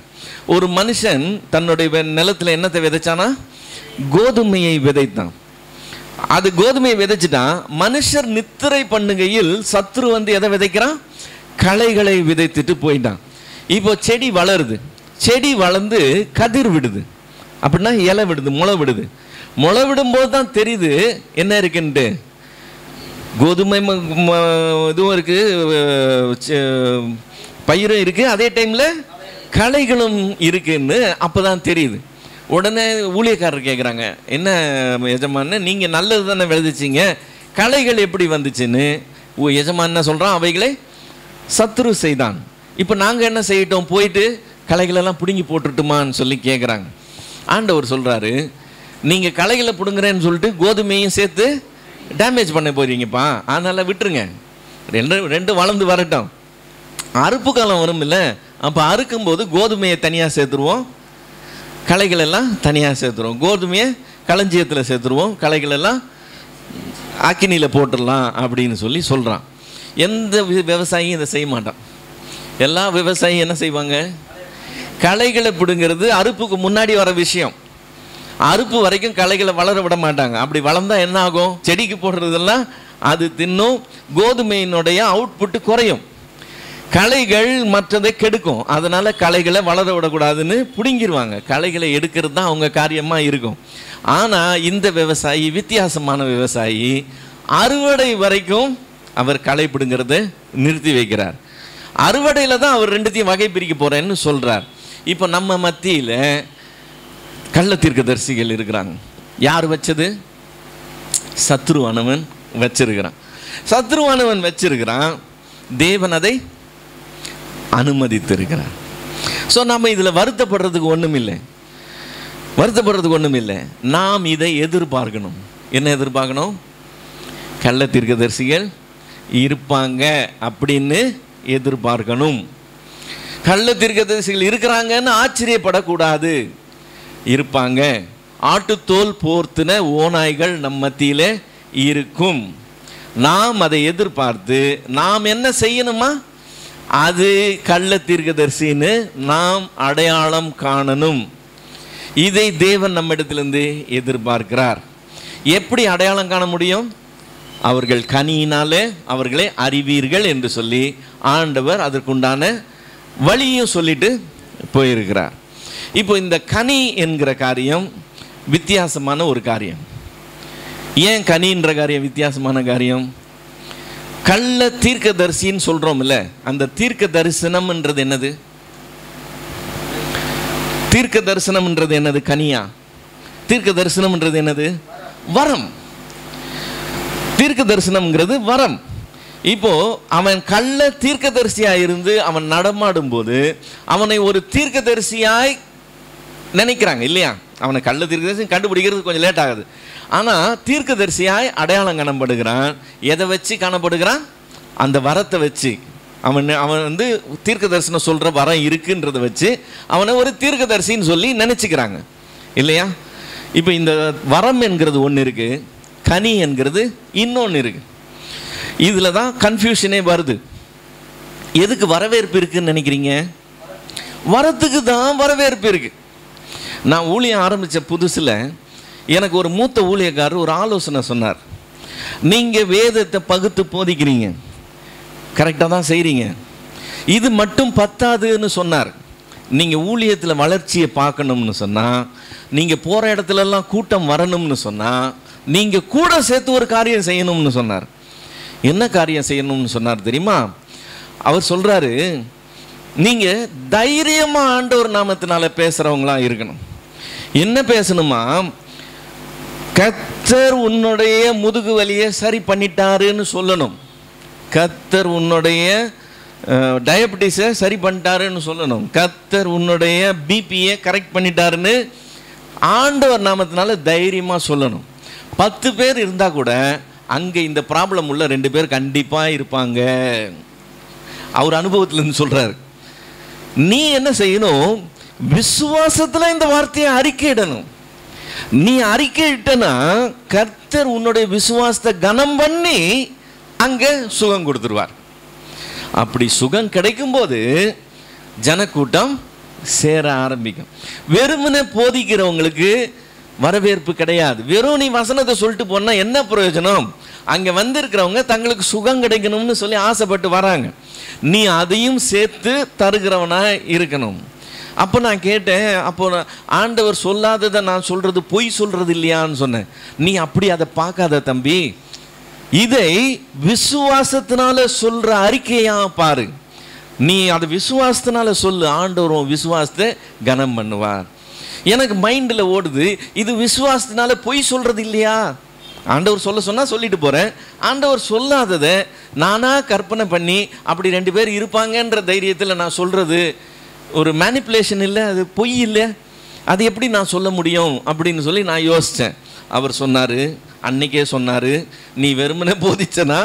ஒரு மனுஷன் தன்னுடைய நிலத்தில் என்னத்தை விதைச்சானா? கோதுமையை விதைத்தான். அது கோதுமையை விதைச்சிட்டான். மனுஷர் நித்திரை பண்ணுகையில் சத்ரு எதை விதைக்கிறான்? களைகளை விதைத்துட்டு போயிட்டான். இப்போ செடி வளருது, செடி வளர்ந்து கதிர் விடுது, அப்படின்னா இலை விடுது, முளை விடுது. முளை விடும்போது தான் தெரியுது என்ன இருக்குன்ட்டு. கோதுமை இதுவும் இருக்குது, பயிரும் இருக்குது, அதே டைமில் களைகளும் இருக்குன்னு அப்போ தான் தெரியுது. உடனே ஊழியக்காரர் கேட்குறாங்க, என்ன எஜமான்னு, நீங்கள் நல்லது தானே விளைவிச்சிங்க, களைகள் எப்படி வந்துச்சுன்னு. எஜமான் என்ன சொல்கிறான்? அவைகளை சத்ரு செய்தான். இப்போ நாங்கள் என்ன செய்யிட்டோம்? போயிட்டு களைகளெல்லாம் பிடுங்கி போட்டுட்டுமான்னு சொல்லி கேட்குறாங்க. ஆண்டவர் சொல்கிறாரு, நீங்கள் களைகளை பிடுங்குறேன்னு சொல்லிட்டு கோதுமையும் சேர்த்து டேமேஜ் பண்ண போகிறீங்கப்பா, அதனால் விட்டுருங்க. ரெண்டு வளர்ந்து வரட்டும். அறுப்பு காலம் வரும் இல்லை, அப்போ அறுக்கும்போது கோதுமையை தனியாக சேர்த்துருவோம், களைகளெல்லாம் தனியாக சேர்த்துருவோம். கோதுமையை களஞ்சியத்தில் சேர்த்துருவோம், களைகளெல்லாம் அக்கினியில் போட்டுடலாம் அப்படின்னு சொல்லி சொல்கிறான். எந்த விவசாயியும் இதை செய்ய மாட்டான். எல்லா விவசாயியும் என்ன செய்வாங்க? களைகளை பிடுங்கிறது அறுப்புக்கு முன்னாடி வர விஷயம். அறுப்பு வரைக்கும் களைகளை வளர விட மாட்டாங்க. அப்படி வளர்ந்தா என்ன ஆகும்? செடிக்கு போடுறதெல்லாம் அது தின்னும், கோதுமையினுடைய அவுட்புட்டு குறையும், களைகள் மற்றதை கெடுக்கும். அதனால களைகளை வளர விடக்கூடாதுன்னு பிடுங்கிடுவாங்க. களைகளை எடுக்கிறது தான் அவங்க காரியமாக இருக்கும். ஆனால் இந்த விவசாயி வித்தியாசமான விவசாயி, அறுவடை வரைக்கும் அவர் களை பிடுங்கிறத நிறுத்தி வைக்கிறார். அறுவடையில் தான் அவர் ரெண்டுத்தையும் வகை பிரிக்க போகிறேன்னு சொல்கிறார். இப்போ நம்ம மத்தியில் கள்ள தீர்க்கதரிசிகள் இருக்கிறாங்க. யார் வச்சது? சத்ருவானவன் வச்சிருக்கிறான். சத்ருவானவன் வச்சிருக்கிறான், தேவன் அதை அனுமதித்திருக்கிறார். ஸோ நம்ம இதில் வருத்தப்படுறதுக்கு ஒன்றும் இல்லை. நாம் இதை எதிர்பார்க்கணும். என்ன எதிர்பார்க்கணும்? கள்ள தீர்க்கதரிசிகள் இருப்பாங்க அப்படின்னு எதிர்பார்க்கணும். கள்ள தீர்க்கதரிசிகள் இருக்கிறாங்கன்னு ஆச்சரியப்படக்கூடாது. இருப்பாங்க. ஆட்டுத்தோல் போர்த்தின ஓநாய்கள் நம் மத்தியில் இருக்கும். நாம் அதை எதிர்பார்த்து நாம் என்ன செய்யணுமா? அது கள்ள தீர்க்கதரிசின்னு நாம் அடையாளம் காணணும். இதை தேவன் நம்மிடத்திலிருந்து எதிர்பார்க்கிறார். எப்படி அடையாளம் காண முடியும்? அவர்கள் கனியினாலே அவர்களை அறிவீர்கள் என்று சொல்லி ஆண்டவர் அதற்குண்டான வழியும் சொல்லிட்டு போயிருக்கிறார். இப்போ இந்த கனி என்கிற காரியம் வித்தியாசமான ஒரு காரியம். ஏன் கனின்ற காரியம் வித்தியாசமான காரியம்? கள்ள தீர்க்கதரிசின்னு சொல்றோம்ல, அந்த தீர்க்க தரிசனம்ன்றது என்னது? தீர்க்க தரிசனம்ன்றது என்னது? கனியா? தீர்க்க தரிசனம்ன்றது என்னது? வரம். தீர்க்க தரிசனம்ங்கிறது வரம். இப்போ அவன் கள்ள தீர்க்கதரிசியாய் இருந்து அவன் நடமாடும் போது அவனை ஒரு தீர்க்கதரிசியாய் நினைக்கிறாங்க இல்லையா? அவனை கள்ள தீர்க்கதரிசி கண்டுபிடிக்கிறது கொஞ்சம் லேட் ஆகுது. ஆனால் தீர்க்கதரிசியாய் அடையாளம் காணப்படுகிறான். எதை வச்சு காணப்படுகிறான்? அந்த வரத்தை வச்சு. அவன் வந்து தீர்க்க தரிசனம் சொல்கிற வரம் இருக்குன்றதை வச்சு அவனை ஒரு தீர்க்கதரிசின்னு சொல்லி நினச்சிக்கிறாங்க இல்லையா? இப்போ இந்த வரம் என்கிறது ஒன்று இருக்குது, கனி என்கிறது இன்னொன்று இருக்குது. இதில் தான் கன்ஃபியூஷனே வருது. எதுக்கு வரவேற்பு இருக்குன்னு நினைக்கிறீங்க? வரத்துக்கு தான் வரவேற்பு இருக்குது. நான் ஊழியம் ஆரம்பித்த புதுசில் எனக்கு ஒரு மூத்த ஊழியக்காரர் ஒரு ஆலோசனை சொன்னார். நீங்கள் வேதத்தை பகுத்து போதிக்கிறீங்க, கரெக்டாக தான் செய்கிறீங்க, இது மட்டும் பத்தாதுன்னு சொன்னார். நீங்கள் ஊழியத்தில் வளர்ச்சியை பார்க்கணும்னு சொன்னால், நீங்கள் போகிற இடத்துலலாம் கூட்டம் வரணும்னு சொன்னால், நீங்கள் கூட சேர்த்து ஒரு காரியம் செய்யணும்னு சொன்னார். என்ன காரியம் செய்யணும்னு சொன்னார் தெரியுமா? அவர் சொல்கிறாரு, நீங்கள் தைரியமாக ஆண்டவர் நாமத்தினால பேசுகிறவங்களா இருக்கணும். என்ன பேசணுமா? கர்த்தர் உன்னுடைய முதுகு வலியை சரி பண்ணிட்டாருன்னு சொல்லணும். கர்த்தர் உன்னுடைய டயபெட்டிஸை சரி பண்ணிட்டாருன்னு சொல்லணும். கர்த்தர் உன்னுடைய பிபியை கரெக்ட் பண்ணிட்டாருன்னு ஆண்டவர் நாமத்தினால தைரியமாக சொல்லணும். 10 பேர் இருந்தால் கூட அங்கே இந்த ப்ராப்ளம் உள்ள 2 பேர் கண்டிப்பாக இருப்பாங்க. அவர் அனுபவத்திலேருந்து சொல்கிறார். நீ என்ன செய்யணும்? விசுவாசத்தில் இந்த வார்த்தையை அறிக்கையிடணும். நீ அறிக்கையிட்டனா கர்த்தர் உன்னுடைய விசுவாசத்தை கனம் பண்ணி அங்கே சுகம் கொடுத்துருவார். அப்படி சுகம் கிடைக்கும் போது ஜனக்கூட்டம் சேர ஆரம்பிக்கும். வெறுமனே போதிக்கிறவங்களுக்கு வரவேற்பு கிடையாது. வெறும் நீ வசனத்தை சொல்லிட்டு போனா என்ன பிரயோஜனம்? அங்கே வந்திருக்கிறவங்க தங்களுக்கு சுகம் கிடைக்கணும்னு சொல்லி ஆசைப்பட்டு வராங்க. நீ அதையும் சேர்த்து தருகிறவனா இருக்கணும். அப்போ நான் கேட்டேன், அப்போ ஆண்டவர் சொல்லாததை நான் சொல்கிறது பொய் சொல்கிறது இல்லையான்னு சொன்னேன். நீ அப்படி அதை பார்க்காத தம்பி, இதை விசுவாசத்தினால சொல்கிற அறிக்கையாக பாரு. நீ அதை விசுவாசத்தினால சொல்லு, ஆண்டவரும் விசுவாசத்தை கனம் பண்ணுவார். எனக்கு மைண்டில் ஓடுது, இது விசுவாசத்தினால பொய் சொல்கிறது இல்லையா? ஆண்டவர் சொல்ல சொன்னால் சொல்லிட்டு போகிறேன். ஆண்டவர் சொல்லாததை நானாக கற்பனை பண்ணி அப்படி 2 பேர் இருப்பாங்கன்ற தைரியத்தில் நான் சொல்கிறது ஒரு மேனிப்புலேஷன் இல்லை, அது பொய் இல்லை, அது எப்படி நான் சொல்ல முடியும் அப்படின்னு சொல்லி நான் யோசித்தேன். அவர் சொன்னார், அன்னைக்கே சொன்னார், நீ வெறுமனே போதிச்சனா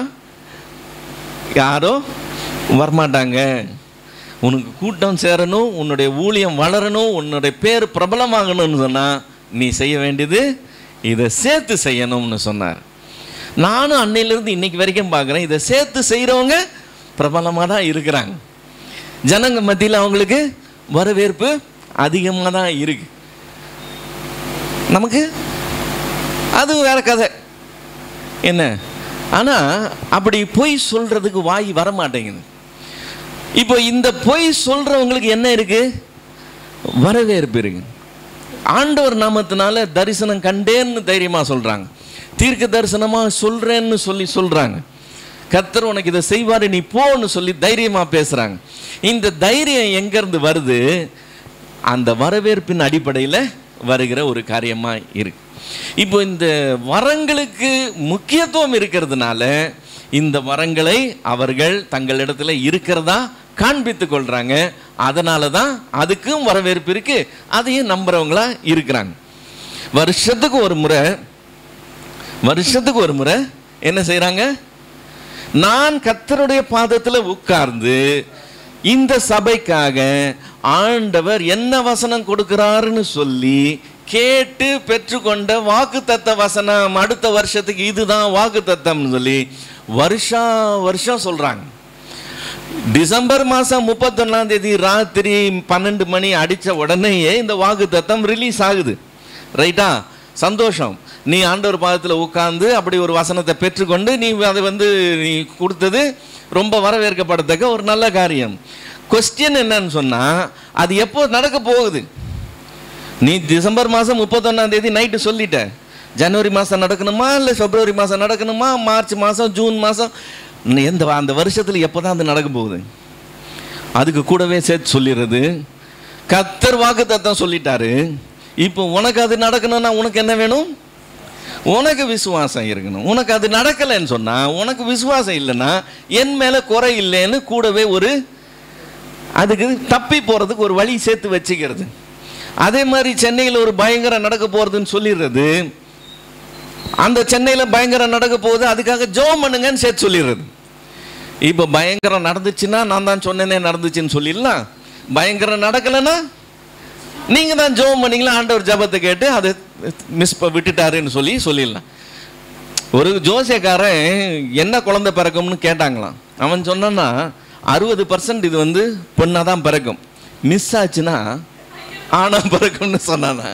யாரும் வரமாட்டாங்க. உனக்கு கூட்டம் சேரணும், உன்னுடைய ஊழியம் வளரணும், உன்னுடைய பேர் பிரபலமாகணும்னு சொன்னால் நீ செய்ய வேண்டியது இதை சேர்த்து செய்யணும்னு சொன்னார். நானும் அன்னையிலிருந்து இன்னைக்கு வரைக்கும் பார்க்குறேன், இதை சேர்த்து செய்கிறவங்க பிரபலமாக தான் இருக்கிறாங்க. ஜனங்க மத்தியில் அவங்களுக்கு வரவேற்பு அதிகமாக தான் இருக்கு. நமக்கு அது வேற கதை என்ன. ஆனால் அப்படி பொய் சொல்கிறதுக்கு வாய் வர மாட்டேங்குது. இப்போ இந்த பொய் சொல்கிறவங்களுக்கு என்ன இருக்கு? வரவேற்பு இருக்கு. ஆண்டவர் நாமத்தினால தரிசனம் கண்டேன்னு தைரியமாக சொல்கிறாங்க, தீர்க்க தரிசனமாக சொல்கிறேன்னு சொல்கிறாங்க, கர்த்தர் உனக்கு இதை செய்வார் நீ போன்னு சொல்லி தைரியமாக பேசுகிறாங்க. இந்த தைரியம் எங்கேருந்து வருது? அந்த வரவேற்பின் அடிப்படையில் வருகிற ஒரு காரியமாக இருக்கு. இப்போ இந்த வரங்களுக்கு முக்கியத்துவம் இருக்கிறதுனால இந்த வரங்களை அவர்கள் தங்களிடத்துல இருக்கிறதா காண்பித்து கொள்றாங்க. அதனால தான் அதுக்கும் வரவேற்பு இருக்கு, அதையும் நம்புறவங்களா இருக்கிறாங்க. வருஷத்துக்கு ஒரு முறை என்ன செய்யறாங்க? நான் கர்த்தருடைய பாதத்தில் உட்கார்ந்து இந்த சபைக்காக ஆண்டவர் என்ன வசனம் கொடுக்கிறாருன்னு சொல்லி கேட்டு பெற்றுக்கொண்ட வாக்குத்தத்த வசனம், அடுத்த வருஷத்துக்கு இதுதான் வாக்குத்தத்தம்னு சொல்லி வருஷம் சொல்றாங்க. டிசம்பர் மாதம் 31ஆம் தேதி ராத்திரி 12 மணி அடித்த உடனேயே இந்த வாக்குத்தத்தம் ரிலீஸ் ஆகுது. ரைட்டா? சந்தோஷம். நீ ஆண்டவர் பாதத்தில் உட்கார்ந்து அப்படி ஒரு வசனத்தை பெற்றுக்கொண்டு நீ அதை நீ கொடுத்தது ரொம்ப வரவேற்கப்படத்தக்க ஒரு நல்ல காரியம். கொஸ்டின் என்னன்னு சொன்னால், அது எப்போ நடக்க போகுது? நீ டிசம்பர் மாதம் 31ஆம் தேதி நைட்டு சொல்லிட்ட. ஜனவரி மாதம் நடக்கணுமா, இல்லை பிப்ரவரி மாதம் நடக்கணுமா, மார்ச் மாதம், ஜூன் மாதம், அந்த வருஷத்தில் எப்போ தான் அது நடக்க போகுது? அதுக்கு கூடவே சேர்த்து சொல்லிடுறது, கர்த்தர் வாக்குத்தத்தம் சொல்லிட்டாரு, இப்போ உனக்கு அது நடக்கணும்னா உனக்கு என்ன வேணும்? உனக்கு விசுவாசம் இருக்கணும். உனக்கு அது நடக்கலைன்னு சொன்னால், உனக்கு விசுவாசம் இல்லைன்னா என் மேலே குறை இல்லைன்னு கூடவே அதுக்கு தப்பி போகிறதுக்கு ஒரு வழி சேர்த்து வச்சுக்கிறது. அதே மாதிரி சென்னையில் ஒரு பயங்கரம் நடக்க போகிறதுன்னு சொல்லிடுறது, அந்த சென்னையில் பயங்கரம் நடக்க போகுது அதுக்காக ஜெபம் பண்ணுங்கன்னு சேர்த்து சொல்லிடுறது. இப்போ பயங்கரம் நடந்துச்சுன்னா நான் தான் சொன்னேனே நடந்துச்சுன்னு சொல்லிடலாம். பயங்கரம் நடக்கலைன்னா நீங்கள் தான் ஜெபம் பண்ணீங்களா, ஆண்டவர் ஜெபத்தை கேட்டு அதை விட்டுட்டாருன்னு சொல்லிடலாம். ஒரு ஜோசியக்காரன் என்ன குழந்தை பிறக்கும்னு கேட்டாங்களாம். அவன் சொன்னான்னா 60% இது பொண்ணாக தான் பிறக்கும், மிஸ் ஆச்சுன்னா ஆனா பிறக்கும்னு சொன்னானா.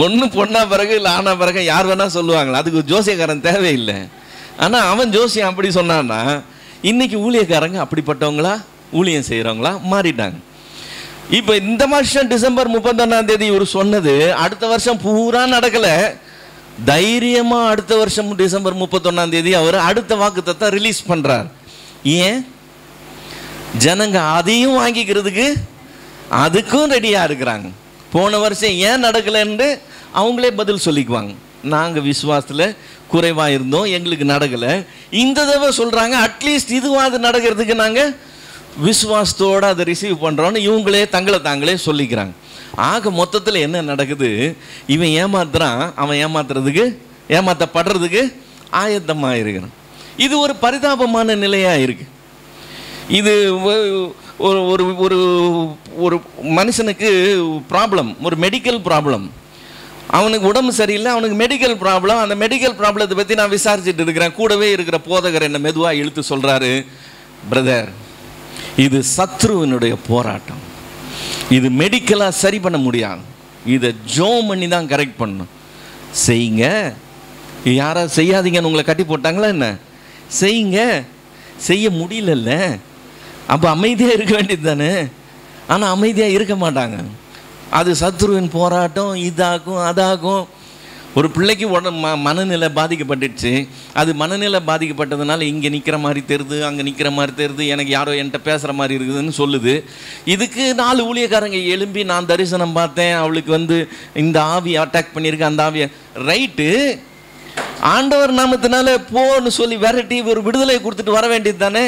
ஒன்று பொண்ணா பிறகு இல்லை ஆனா பிறகு யார் வேணா சொல்லுவாங்களா, அதுக்கு ஜோசியக்காரன் தேவையில்லை. ஆனால் அவன் ஜோசியம் அப்படி சொன்னான்னா இன்னைக்கு ஊழியக்காரங்க அப்படிப்பட்டவங்களா ஊழியம் செய்கிறவங்களா மாறிட்டாங்க. இப்போ இந்த வருஷம் டிசம்பர் 31ஆம் தேதி இவர் சொன்னது அடுத்த வருஷம் பூரா நடக்கலை. தைரியமாக அடுத்த வருஷம் டிசம்பர் 31ஆம் தேதி அவர் அடுத்த வாக்குத்தத்தை ரிலீஸ் பண்ணுறார். ஏன்? ஜனங்க அதையும் வாங்கிக்கிறதுக்கு அதுக்கும் ரெடியாக இருக்கிறாங்க. போன வருஷம் ஏன் நடக்கலைன்னு அவங்களே பதில் சொல்லிக்குவாங்க. நாங்கள் விசுவாசத்தில் குறைவாக இருந்தோம், எங்களுக்கு நடக்கலை. இந்த தடவை சொல்கிறாங்க அட்லீஸ்ட் இதுவாது நடக்கிறதுக்கு நாங்கள் விசுவாசத்தோடு அதை ரிசீவ் பண்ணுறோன்னு இவங்களே தங்களை தாங்களே சொல்லிக்கிறாங்க. ஆக மொத்தத்தில் என்ன நடக்குது? இவன் ஏமாத்துறான், அவன் ஏமாற்றப்படுறதுக்கு ஆயத்தமாக இருக்கிறான். இது ஒரு பரிதாபமான நிலையாக இருக்குது. இது ஒரு ஒரு ஒரு மனுஷனுக்கு ப்ராப்ளம், ஒரு மெடிக்கல் ப்ராப்ளம். அவனுக்கு உடம்பு சரியில்லை, அவனுக்கு மெடிக்கல் ப்ராப்ளம். அந்த மெடிக்கல் ப்ராப்ளத்தை பற்றி நான் விசாரிச்சுட்டு இருக்கிறேன். கூடவே இருக்கிற போதகர் என்ன மெதுவாக இழுத்து சொல்கிறாரு, பிரதர் இது சத்ருவினுடைய போராட்டம், இது மெடிக்கலாக சரி பண்ண முடியாது, இதை ஜோம் பண்ணி தான் கரெக்ட் பண்ணணும். செய்யுங்க. யாராவது செய்யாதீங்கன்னு உங்களை கட்டி போட்டாங்களா என்ன? செய்யுங்க. செய்ய முடியலல்ல, அப்போ அமைதியாக இருக்க வேண்டியது தானே. ஆனால் அமைதியாக இருக்க மாட்டாங்க. அது சத்ருவின் போராட்டம், இதாகும் அதாகும். ஒரு பிள்ளைக்கு மனநிலை பாதிக்கப்பட்டுச்சு. அது மனநிலை பாதிக்கப்பட்டதுனால இங்கே நிற்கிற மாதிரி தெரியுது, அங்கே நிற்கிற மாதிரி தெரியுது, எனக்கு யாரோ என்கிட்ட பேசுகிற மாதிரி இருக்குதுன்னு சொல்லுது. இதுக்கு 4 ஊழியக்காரங்க எழும்பி நான் தரிசனம் பார்த்தேன், அவளுக்கு இந்த ஆவியை அட்டாக் பண்ணியிருக்கு, அந்த ஆவியை ரைட்டு ஆண்டவர் நாமத்தினால போன்னு சொல்லி விரட்டி ஒரு விடுதலை கொடுத்துட்டு வர வேண்டியது தானே.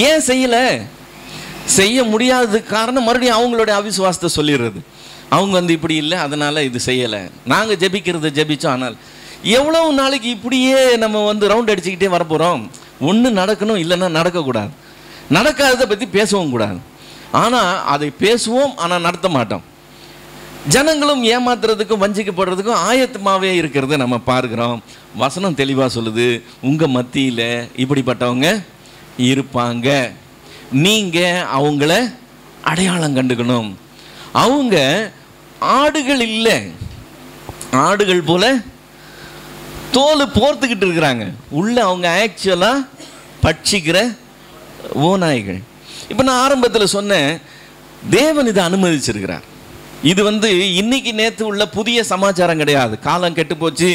ஏன் செய்யலை? செய்ய முடியாததுக்கு காரணம் மறுபடியும் அவங்களுடைய அவிசுவாசத்தை சொல்லிடுறது. அவங்க இப்படி இல்லை, அதனால் இது செய்யலை, நாங்கள் ஜெபிக்கிறத ஜெபிச்சோம். ஆனால் எவ்வளவு நாளைக்கு இப்படியே நம்ம ரவுண்ட் அடிச்சுக்கிட்டே வரப்போகிறோம்? ஒன்று நடக்கணும், இல்லைன்னா நடக்கக்கூடாது. நடக்காததை பற்றி பேசவும் கூடாது. ஆனால் அதை பேசுவோம், ஆனால் நடத்த மாட்டோம். ஜனங்களும் ஏமாத்துறதுக்கும் வஞ்சிக்கப்படுறதுக்கும் ஆயத்தமாகவே இருக்கிறத நம்ம பார்க்கிறோம். வசனம் தெளிவாக சொல்லுது, உங்கள் மத்தியில் இப்படிப்பட்டவங்க இருப்பாங்க. நீங்கள் அவங்கள அடையாளம் கண்டுக்கணும். அவங்க ஆடுகள் இல்லை, ஆடுகள் போல தோல் போர்த்துக்கிட்டு இருக்கிறாங்க. உள்ள அவங்க ஆக்சுவலாக பட்சிக்கிற ஓநாய்கள். இப்போ நான் ஆரம்பத்தில் சொன்னேன், தேவன் இதை அனுமதிச்சிருக்கிறார். இது இன்னைக்கு நேற்று உள்ள புதிய சமாச்சாரம் கிடையாது. காலம் கெட்டு போச்சு.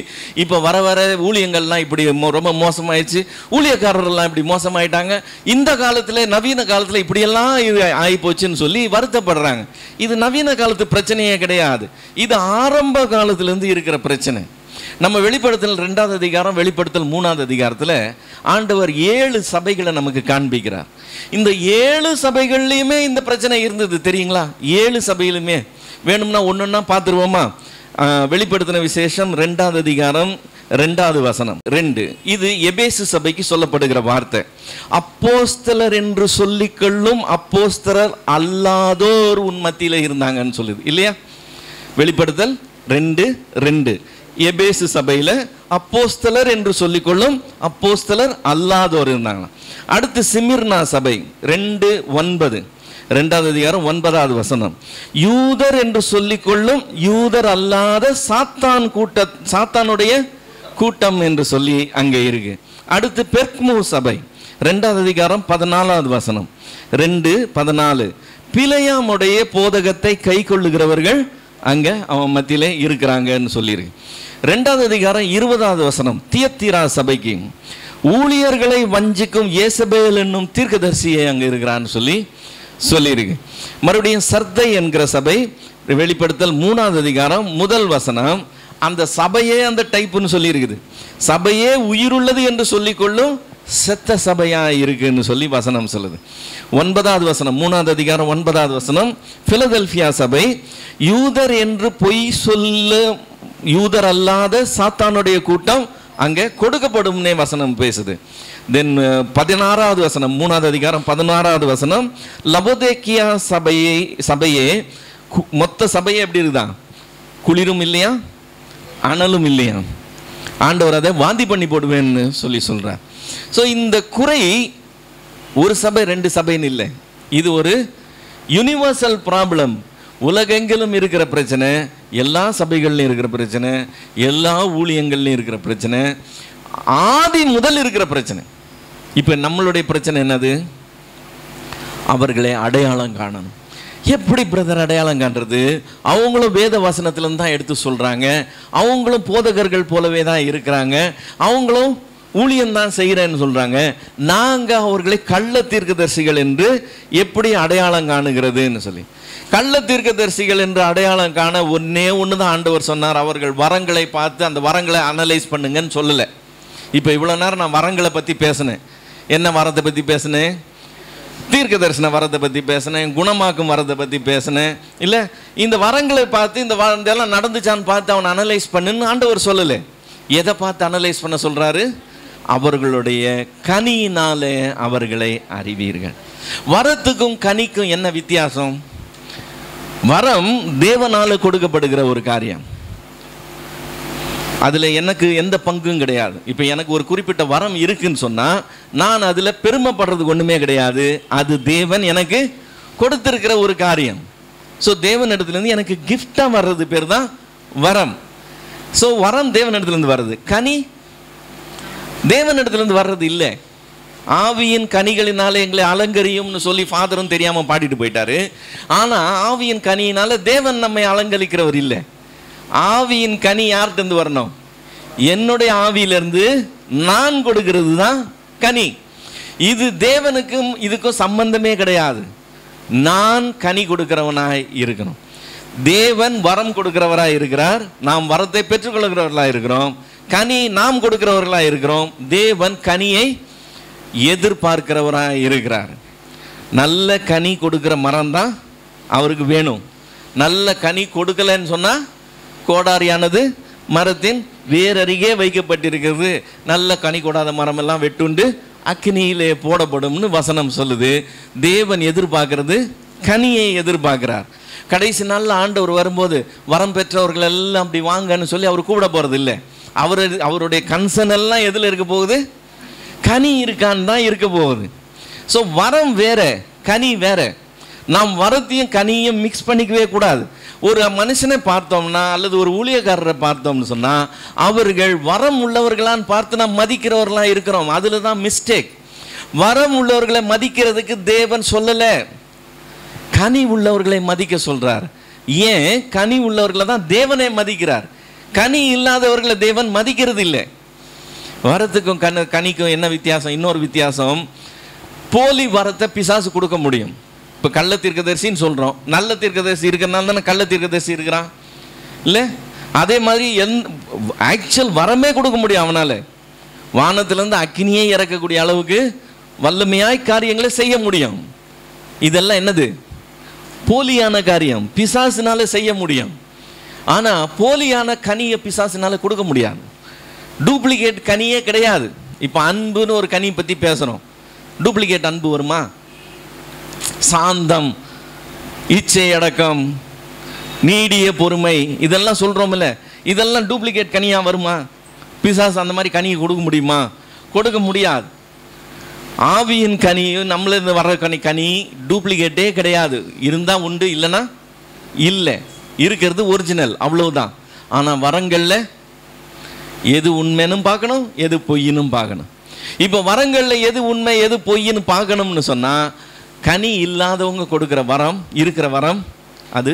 இப்போ வர வர ஊழியங்கள்லாம் இப்படி ரொம்ப மோசமாயிடுச்சு, ஊழியக்காரர்கள்லாம் இப்படி மோசமாயிட்டாங்க, இந்த காலத்தில் நவீன காலத்தில் இப்படியெல்லாம் இது ஆகிப்போச்சுன்னு சொல்லி வருத்தப்படுறாங்க. இது நவீன காலத்து பிரச்சனையே கிடையாது. இது ஆரம்ப காலத்திலேருந்து இருக்கிற பிரச்சனை. நம்ம வெளிப்படுத்தல் 2ஆவது அதிகாரம், வெளிப்படுத்தல் 3ஆவது அதிகாரத்தில் ஆண்டவர் 7 சபைகளை நமக்கு காண்பிக்கிறார். இந்த 7 சபைகள்லையுமே இந்த பிரச்சனை இருந்தது தெரியுங்களா? 7 சபையிலுமே. வேணும்னா ஒன்றுன்னா பார்த்துருவோமா? வெளிப்படுத்தின விசேஷம் 2ஆவது அதிகாரம் 2வது வசனம் 2. இது எபேசு சபைக்கு சொல்லப்படுகிற வார்த்தை. அப்போஸ்தலர் என்று சொல்லிக்கொள்ளும் அப்போஸ்தலர் அல்லாதோர் உன் மத்தியில் இருந்தாங்கன்னு சொல்லுது இல்லையா? வெளிப்படுத்தல் 2:2. எபேசு சபையில் அப்போஸ்தலர் என்று சொல்லிக்கொள்ளும் அப்போஸ்தலர் அல்லாதோர் இருந்தாங்க. அடுத்து சிமிர்னா சபை 2:9, 2வது அதிகாரம் 9வது வசனம். யூதர் என்று சொல்லிக்கொள்ளும் யூதர் அல்லாத சாத்தானுடைய கூட்டம் என்று சொல்லி அங்கே இருக்கு. அடுத்து பெர்க்மு சபை 2வது அதிகாரம் 14வது வசனம் 2:14. பிலேயாமுடைய போதகத்தை கை கொள்ளுகிறவர்கள் அங்க அவன் மத்தியிலே இருக்கிறாங்கன்னு சொல்லியிருக்கு. 2வது அதிகாரம் 20வது வசனம். தியத்தீரா சபைக்கு ஊழியர்களை வஞ்சிக்கும் ஏசபேல் என்னும் தீர்க்கதரிசியை அங்கே இருக்கிறான்னு சொல்லியிருக்கு. மறுபடியும் சர்தை என்கிற சபை, வெளிப்படுத்தல் 3வது அதிகாரம் 1 வசனம். அந்த சபையே அந்த டைப்புன்னு சொல்லியிருக்குது. சபையே உயிருள்ளது என்று சொல்லிக்கொள்ளும் செத்த சபையா இருக்குன்னு சொல்லி வசனம் சொல்லுது. 9வது வசனம், 3வது அதிகாரம் 9வது வசனம். பிலதெல்பியா சபை யூதர் என்று பொய் சொல்ல யூதர் அல்லாத சாத்தானுடைய கூட்டம் அங்கே கொடுக்கப்படும்னே வசனம் பேசுது. தென் 16வது வசனம், 3வது அதிகாரம் 16வது வசனம். லவோதேக்கியா சபையே மொத்த சபையே எப்படி இருக்குதான்? குளிரும் இல்லையா, அனலும் இல்லையா. ஆண்டவர் அதை வாந்தி பண்ணி போடுவேன்னு சொல்றார். ஸோ இந்த குறை ஒரு சபை 2 சபைன்னு இல்லை, இது ஒரு யூனிவர்சல் ப்ராப்ளம். உலகெங்கிலும் இருக்கிற பிரச்சனை, எல்லா சபைகள்லையும் இருக்கிற பிரச்சனை, எல்லா ஊழியங்கள்லையும் இருக்கிற பிரச்சனை, ஆதி முதல் இருக்கிற பிரச்சனை. இப்போ நம்மளுடைய பிரச்சனை என்னது? அவர்களை அடையாளம் காணணும். எப்படி பிரதர் அடையாளம் காண்றது? அவங்களும் வேத வசனத்திலிருந்து தான் எடுத்து சொல்றாங்க, அவங்களும் போதகர்கள் போலவே தான் இருக்கிறாங்க, அவங்களும் ஊழியம்தான் செய்கிறேன்னு சொல்றாங்க. நாங்கள் அவர்களை கள்ள தீர்க்கதரிசிகள் என்று எப்படி அடையாளம் காணுகிறதுன்னு சொல்லி, கள்ள தீர்க்கதரிசிகள் என்று அடையாளம் காண ஒன்று தான் ஆண்டவர் சொன்னார். அவர்கள் வரங்களை பார்த்து அந்த வரங்களை அனலைஸ் பண்ணுங்கன்னு சொல்லலை. இப்போ இவ்வளோ நேரம் நான் வரங்களை பற்றி பேசினேன். என்ன வரத்தை பற்றி பேசினேன்? தீர்க்க தரிசன வரத்தை பற்றி பேசினேன், குணமாக்கும் வரத்தை பற்றி பேசினேன். இல்லை, இந்த வரங்களை பார்த்து இதெல்லாம் நடந்துச்சான்னு பார்த்து அவனை அனலைஸ் பண்ணுன்னு ஆண்டவர் சொல்லலை. எதை பார்த்து அனலைஸ் பண்ண சொல்கிறாரு? அவர்களுடைய கனியினாலே அவர்களை அறிவீர்கள். வரத்துக்கும் கனிக்கும் என்ன வித்தியாசம்? வரம் தேவனால கொடுக்கப்படுகிற ஒரு காரியம், அதில் எனக்கு எந்த பங்கும் கிடையாது. இப்போ எனக்கு ஒரு குறிப்பிட்ட வரம் இருக்குன்னு சொன்னால் நான் அதில் பெருமைப்படுறதுக்கு ஒன்றுமே கிடையாது. அது தேவன் எனக்கு கொடுத்துருக்கிற ஒரு காரியம். ஸோ தேவன் இடத்துலேருந்து எனக்கு கிஃப்டாக வர்றது பேர் தான் வரம். ஸோ வரம் தேவன் இடத்துலேருந்து வர்றது, கனி தேவன் இடத்துலேருந்து வர்றது இல்லை. ஆவியின் கனிகளினால எங்களை அலங்கரியும்னு சொல்லி ஃபாதரும் தெரியாமல் பாடிட்டு போயிட்டாரு. ஆனால் ஆவியின் கனியினால தேவன் நம்மை அலங்கரிக்கிறவர் இல்லை. ஆவியின் கனி யார்கிட்ட வரணும்? என்னுடைய ஆவியிலிருந்து நான் கொடுக்கிறது தான் கனி. இது தேவனுக்கும் இதுக்கும் சம்பந்தமே கிடையாது. நான் கனி கொடுக்கிறவனாய் இருக்கணும். தேவன் வரம் கொடுக்கிறவராய் இருக்கிறார், நாம் வரத்தை பெற்றுக்கொள்கிறவர்களாக இருக்கிறோம். கனி நாம் கொடுக்கிறவர்களாக இருக்கிறோம். தேவன் கனியை எதிர்பார்க்கிறவராக இருக்கிறார். நல்ல கனி கொடுக்கிற மரம் தான் அவருக்கு வேணும். நல்ல கனி கொடுக்கலன்னு சொன்னால் கோடாரியானது மரத்தின் வேறருகே வைக்கப்பட்டிருக்கிறது. நல்ல கனி கொடாத மரம் எல்லாம் வெட்டுண்டு அக்கினியிலே போடப்படும்னு வசனம் சொல்லுது. தேவன் எதிர்பார்க்கறது கனியை எதிர்பார்க்கிறார். கடைசி நாளில் ஆண்டவர் வரும்போது வரம் பெற்றவர்கள் எல்லாம் அப்படி வாங்கன்னு சொல்லி அவர் கூப்பிட போகிறது இல்லை. அவருடைய கன்சர்ன் எல்லாம் எதில் இருக்க போகுது? கனி இருக்கான்னு தான் இருக்க போகுது. ஸோ வரம் வேற, கனி வேற. நாம் வரத்தையும் கனியும் மிக்ஸ் பண்ணிக்கவே கூடாது. ஒரு மனுஷனை பார்த்தோம்னா அல்லது ஒரு ஊழியக்காரரை பார்த்தோம்னு சொன்னால் அவர்கள் வரம் உள்ளவர்களான்னு பார்த்து நாம் மதிக்கிறவர்களாக இருக்கிறோம். அதில் தான் மிஸ்டேக். வரம் உள்ளவர்களை மதிக்கிறதுக்கு தேவன் சொல்லலை, கனி உள்ளவர்களை மதிக்க சொல்கிறார். ஏன்? கனி உள்ளவர்களை தான் தேவனே மதிக்கிறார். கனி இல்லாதவர்களை தேவன் மதிக்கிறது இல்லை. வரத்துக்கும் கனிக்கும் என்ன வித்தியாசம்? இன்னொரு வித்தியாசம், போலி வரத்தை பிசாசு கொடுக்க முடியும். இப்போ கள்ள தீர்க்கதரிசின்னு சொல்கிறோம், நல்ல தீர்க்கதரிசி இருக்கிறனால தானே கள்ள தீர்க்கதரிசி இருக்கிறான் இல்லை? அதே மாதிரி ஆக்சுவல் வரமே கொடுக்க முடியும் அவனால். வானத்திலேருந்து அக்கினியே இறக்கக்கூடிய அளவுக்கு வல்லமையாய் காரியங்களை செய்ய முடியும். இதெல்லாம் என்னது? போலியான காரியம், பிசாசினால செய்ய முடியும். ஆனால் போலியான கனியை பிசாசினால கொடுக்க முடியாது. டூப்ளிகேட் கனியே கிடையாது. இப்போ அன்புன்னு ஒரு கனி பற்றி பேசுகிறோம். டூப்ளிகேட் அன்பு வருமா? சாந்தம், இச்சை அடக்கம், நீடிய பொறுமை, இதெல்லாம் சொல்கிறோம்ல, இதெல்லாம் டூப்ளிகேட் கனியாக வருமா? பிசாசு அந்த மாதிரி கனியை கொடுக்க முடியுமா? கொடுக்க முடியாது. ஆவியின் கனியும் நம்மளிருந்து வர்ற கனி டூப்ளிகேட்டே கிடையாது. இருந்தால் உண்டு, இல்லைன்னா இல்லை. இருக்கிறது ஒரிஜினல், அவ்வளவுதான். ஆனால் வரங்களில் எது உண்மைன்னு பார்க்கணும், எது பொய்யினும் பார்க்கணும். இப்போ வரங்களில் எது உண்மை எது பொய்ன்னு பார்க்கணும்னு சொன்னால் கனி இல்லாதவங்க கொடுக்குற வரம், இருக்கிற வரம் அது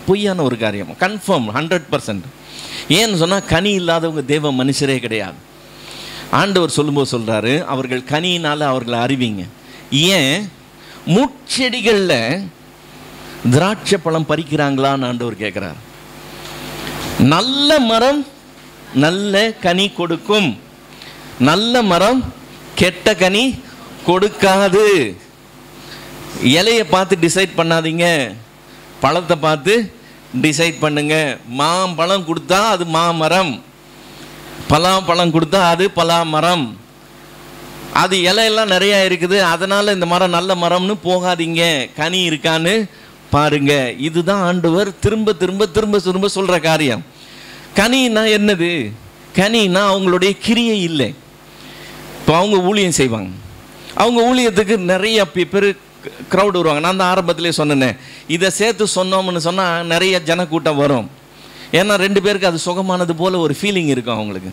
பொய்யான ஒரு காரியம், கன்ஃபார்ம் 100%. ஏன்னு சொன்னால் கனி இல்லாதவங்க தேவ மனுஷரே கிடையாது. ஆண்டவர் சொல்லும்போது சொல்கிறாரு, அவர்கள் கனியினால் அவர்களை அறிவிங்க. ஏன்? முட்செடிகளில் திராட்சை பழம் பறிக்கிறாங்களான்னு ஆண்டவர் கேட்குறார். நல்ல மரம் நல்ல கனி கொடுக்கும், நல்ல மரம் கெட்ட கனி கொடுக்காது. இலையை பார்த்து டிசைட் பண்ணாதீங்க, பழத்தை பார்த்து டிசைட் பண்ணுங்க. மாம்பழம் கொடுத்தா அது மாமரம், பலாப்பழம் கொடுத்தா அது பலாமரம். அது இலையெல்லாம் நிறையா இருக்குது, அதனால் இந்த மரம் நல்ல மரம்னு போகாதீங்க, கனி இருக்கான்னு பாருங்க. இதுதான் ஆண்டவர் திரும்ப திரும்ப திரும்ப திரும்ப சொல்கிற காரியம். கனின்னா என்னது? கனின்னா அவங்களுடைய கிரியை இல்லை. இப்போ அவங்க ஊழியம் செய்வாங்க, அவங்க ஊழியத்துக்கு நிறைய பேர் க்ரௌட் வருவாங்க. நான் தான் ஆரம்பத்திலே சொன்னேன், இதை சேர்த்து சொன்னோம்னு சொன்னால் நிறைய ஜனக்கூட்டம் வரும். ஏன்னா 2 பேருக்கு அது சுகமானது போல் ஒரு ஃபீலிங் இருக்கும் அவங்களுக்கு.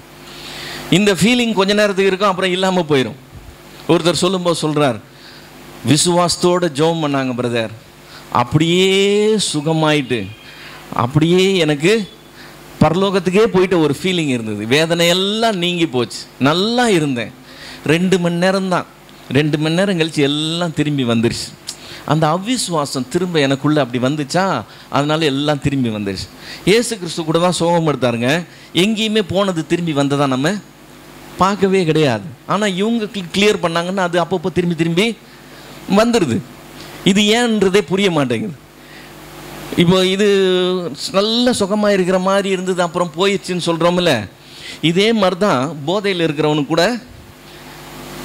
இந்த ஃபீலிங் கொஞ்ச நேரத்துக்கு இருக்கும், அப்புறம் இல்லாமல் போயிடும். ஒருத்தர் சொல்லும்போது சொல்கிறார், விசுவாசத்தோடு ஜெபம் பண்ணாங்க பிரதர், அப்படியே சுகமாயிட்டு அப்படியே எனக்கு பரலோகத்துக்கே போயிட்டு ஒரு ஃபீலிங் இருந்தது, வேதனையெல்லாம் நீங்கி போச்சு, நல்லா இருந்தேன். 2 மணி நேரம் தான், 2 மணி நேரம் கழித்து எல்லாம் திரும்பி வந்துருச்சு. அந்த அவிசுவாசம் திரும்ப எனக்குள்ளே அப்படி வந்துச்சா, அதனால எல்லாம் திரும்பி வந்துருச்சு. இயேசு கிறிஸ்து கூட தான் சோகம் எடுத்தாருங்க, எங்கேயுமே போனது திரும்பி வந்ததா நம்ம பார்க்கவே கிடையாது. ஆனால் இவங்க கிளியர் பண்ணாங்கன்னா அது அப்பப்போ திரும்பி திரும்பி வந்துடுது. இது ஏன்றதே புரிய மாட்டேங்குது. இப்போ இது நல்ல சுகமாக இருக்கிற மாதிரி இருந்தது, அப்புறம் போயிடுச்சுன்னு சொல்கிறோம்ல, இதே மாதிரி தான் போதையில் இருக்கிறவனுக்கு கூட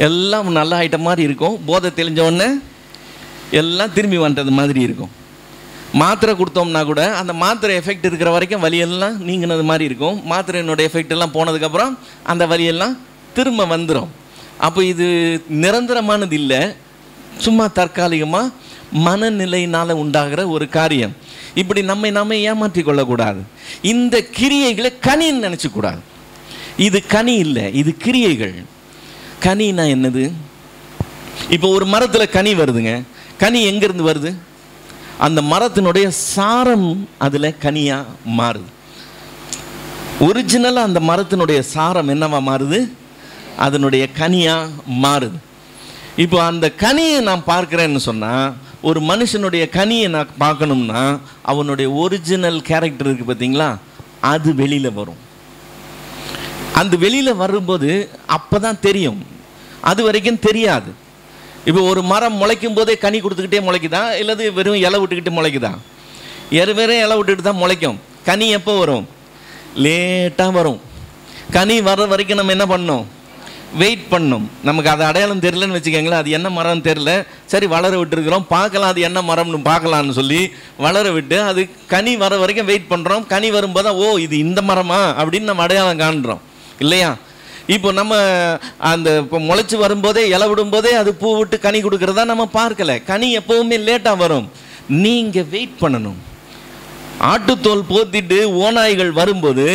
எல்லாம் நல்லா ஆகிட்ட மாதிரி இருக்கும், போதை தெளிஞ்சவொடனே எல்லாம் திரும்பி வந்துட்டது மாதிரி இருக்கும். மாத்திரை கொடுத்தோம்னா கூட அந்த மாத்திரை எஃபெக்ட் இருக்கிற வரைக்கும் வலியெல்லாம் நீங்கினது மாதிரி இருக்கும், மாத்திரையினுடைய எஃபெக்ட் எல்லாம் போனதுக்கப்புறம் அந்த வலியெல்லாம் திரும்ப வந்துடும். அப்போ இது நிரந்தரமானது இல்லை, சும்மா தற்காலிகமாக மனநிலையினால் உண்டாகிற ஒரு காரியம். இப்படி நம்மை ஏமாற்றி கொள்ளக்கூடாது. இந்த கிரியைகளை கனின்னு நினச்சக்கூடாது. இது கனி இல்லை, இது கிரியைகள். கனினா என்னது? இப்போ ஒரு மரத்தில் கனி வருதுங்க, கனி எங்கேருந்து வருது? அந்த மரத்தினுடைய சாரம் அதில் கனியாக மாறுது. ஒரிஜினலாக அந்த மரத்தினுடைய சாரம் என்னவா மாறுது? அதனுடைய கனியாக மாறுது. இப்போ அந்த கனியை நான் பார்க்குறேன்னு சொன்னால், ஒரு மனுஷனுடைய கனியை நான் பார்க்கணும்னா அவனுடைய ஒரிஜினல் கேரக்டர் இருக்குது பார்த்தீங்களா, அது வெளியில் வரும். அந்த வெளியில் வரும்போது அப்போ தான் தெரியும், அது வரைக்கும் தெரியாது. இப்போ ஒரு மரம் முளைக்கும் போதே கனி கொடுத்துக்கிட்டே முளைக்குதா, இல்லது வெறும் இலை விட்டுக்கிட்டு முளைக்குதா? வெறும் இலை விட்டுக்கிட்டு தான் முளைக்கும். கனி எப்போ வரும்? லேட்டாக வரும். கனி வர்ற வரைக்கும் நம்ம என்ன பண்ணோம்? வெயிட் பண்ணும். நமக்கு அது அடையாளம் தெரியலன்னு வச்சுக்கோங்களேன், அது என்ன மரம்னு தெரியல, சரி வளர விட்டுருக்கிறோம், பார்க்கலாம் அது என்ன மரம்னு பார்க்கலான்னு சொல்லி வளர விட்டு அது கனி வர வரைக்கும் வெயிட் பண்ணுறோம். கனி வரும்போது ஓ இது இந்த மரமா அப்படின்னு நம்ம அடையாளம் காண்றோம் இல்லையா? இப்போ நம்ம அந்த இப்போ முளைச்சி வரும்போதே இலை விடும்போதே அது பூ விட்டு கனி கொடுக்குறதா நம்ம பார்க்கல. கனி எப்போவுமே லேட்டாக வரும். நீங்கள் வெயிட் பண்ணணும். ஆட்டுத்தோல் போத்திட்டு ஓநாய்கள் வரும்போது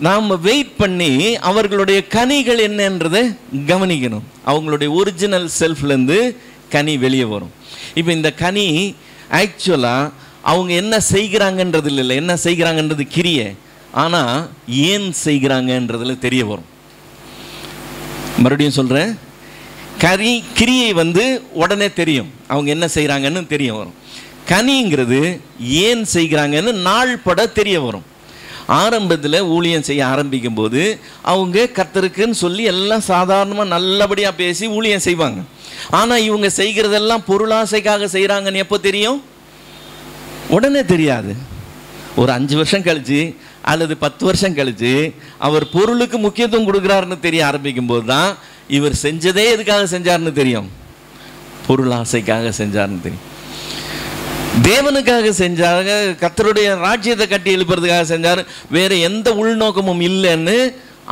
நாம் வெயிட் பண்ணி அவர்களுடைய கனிகள் என்னன்றதை கவனிக்கணும். அவங்களுடைய ஒரிஜினல் செல்ஃப்லேருந்து கனி வெளியே வரும். இப்போ இந்த கனி ஆக்சுவலாக அவங்க என்ன செய்கிறாங்கன்றது இல்லை, என்ன செய்கிறாங்கன்றது கிரியை. ஆனால் ஏன் செய்கிறாங்கன்றதுல தெரிய வரும். மறுபடியும் சொல்கிறேன், கிரியை உடனே தெரியும், அவங்க என்ன செய்கிறாங்கன்னு தெரிய வரும். கனிங்கிறது ஏன் செய்கிறாங்கன்னு நாள் பட தெரிய வரும். ஆரம்பத்தில் ஊழியம் செய்ய ஆரம்பிக்கும் போது அவங்க கர்த்தருக்குன்னு சொல்லி எல்லாம் சாதாரணமாக நல்லபடியாக பேசி ஊழியம் செய்வாங்க. ஆனால் இவங்க செய்கிறதெல்லாம் பொருளாசைக்காக செய்கிறாங்கன்னு எப்போ தெரியும்? உடனே தெரியாது. ஒரு 5 வருஷம் கழிச்சு அல்லது 10 வருஷம் கழிச்சு அவர் பொருளுக்கு முக்கியத்துவம் கொடுக்குறாருன்னு தெரிய ஆரம்பிக்கும் போது தான் இவர் செஞ்சதே எதுக்காக செஞ்சார்னு தெரியும். பொருளாசைக்காக செஞ்சார்னு தெரியும். தேவனுக்காக செஞ்சாங்க, கர்த்தருடைய ராஜ்யத்தை கட்டி எழுப்புறதுக்காக செஞ்சார், வேறு எந்த உள்நோக்கமும் இல்லைன்னு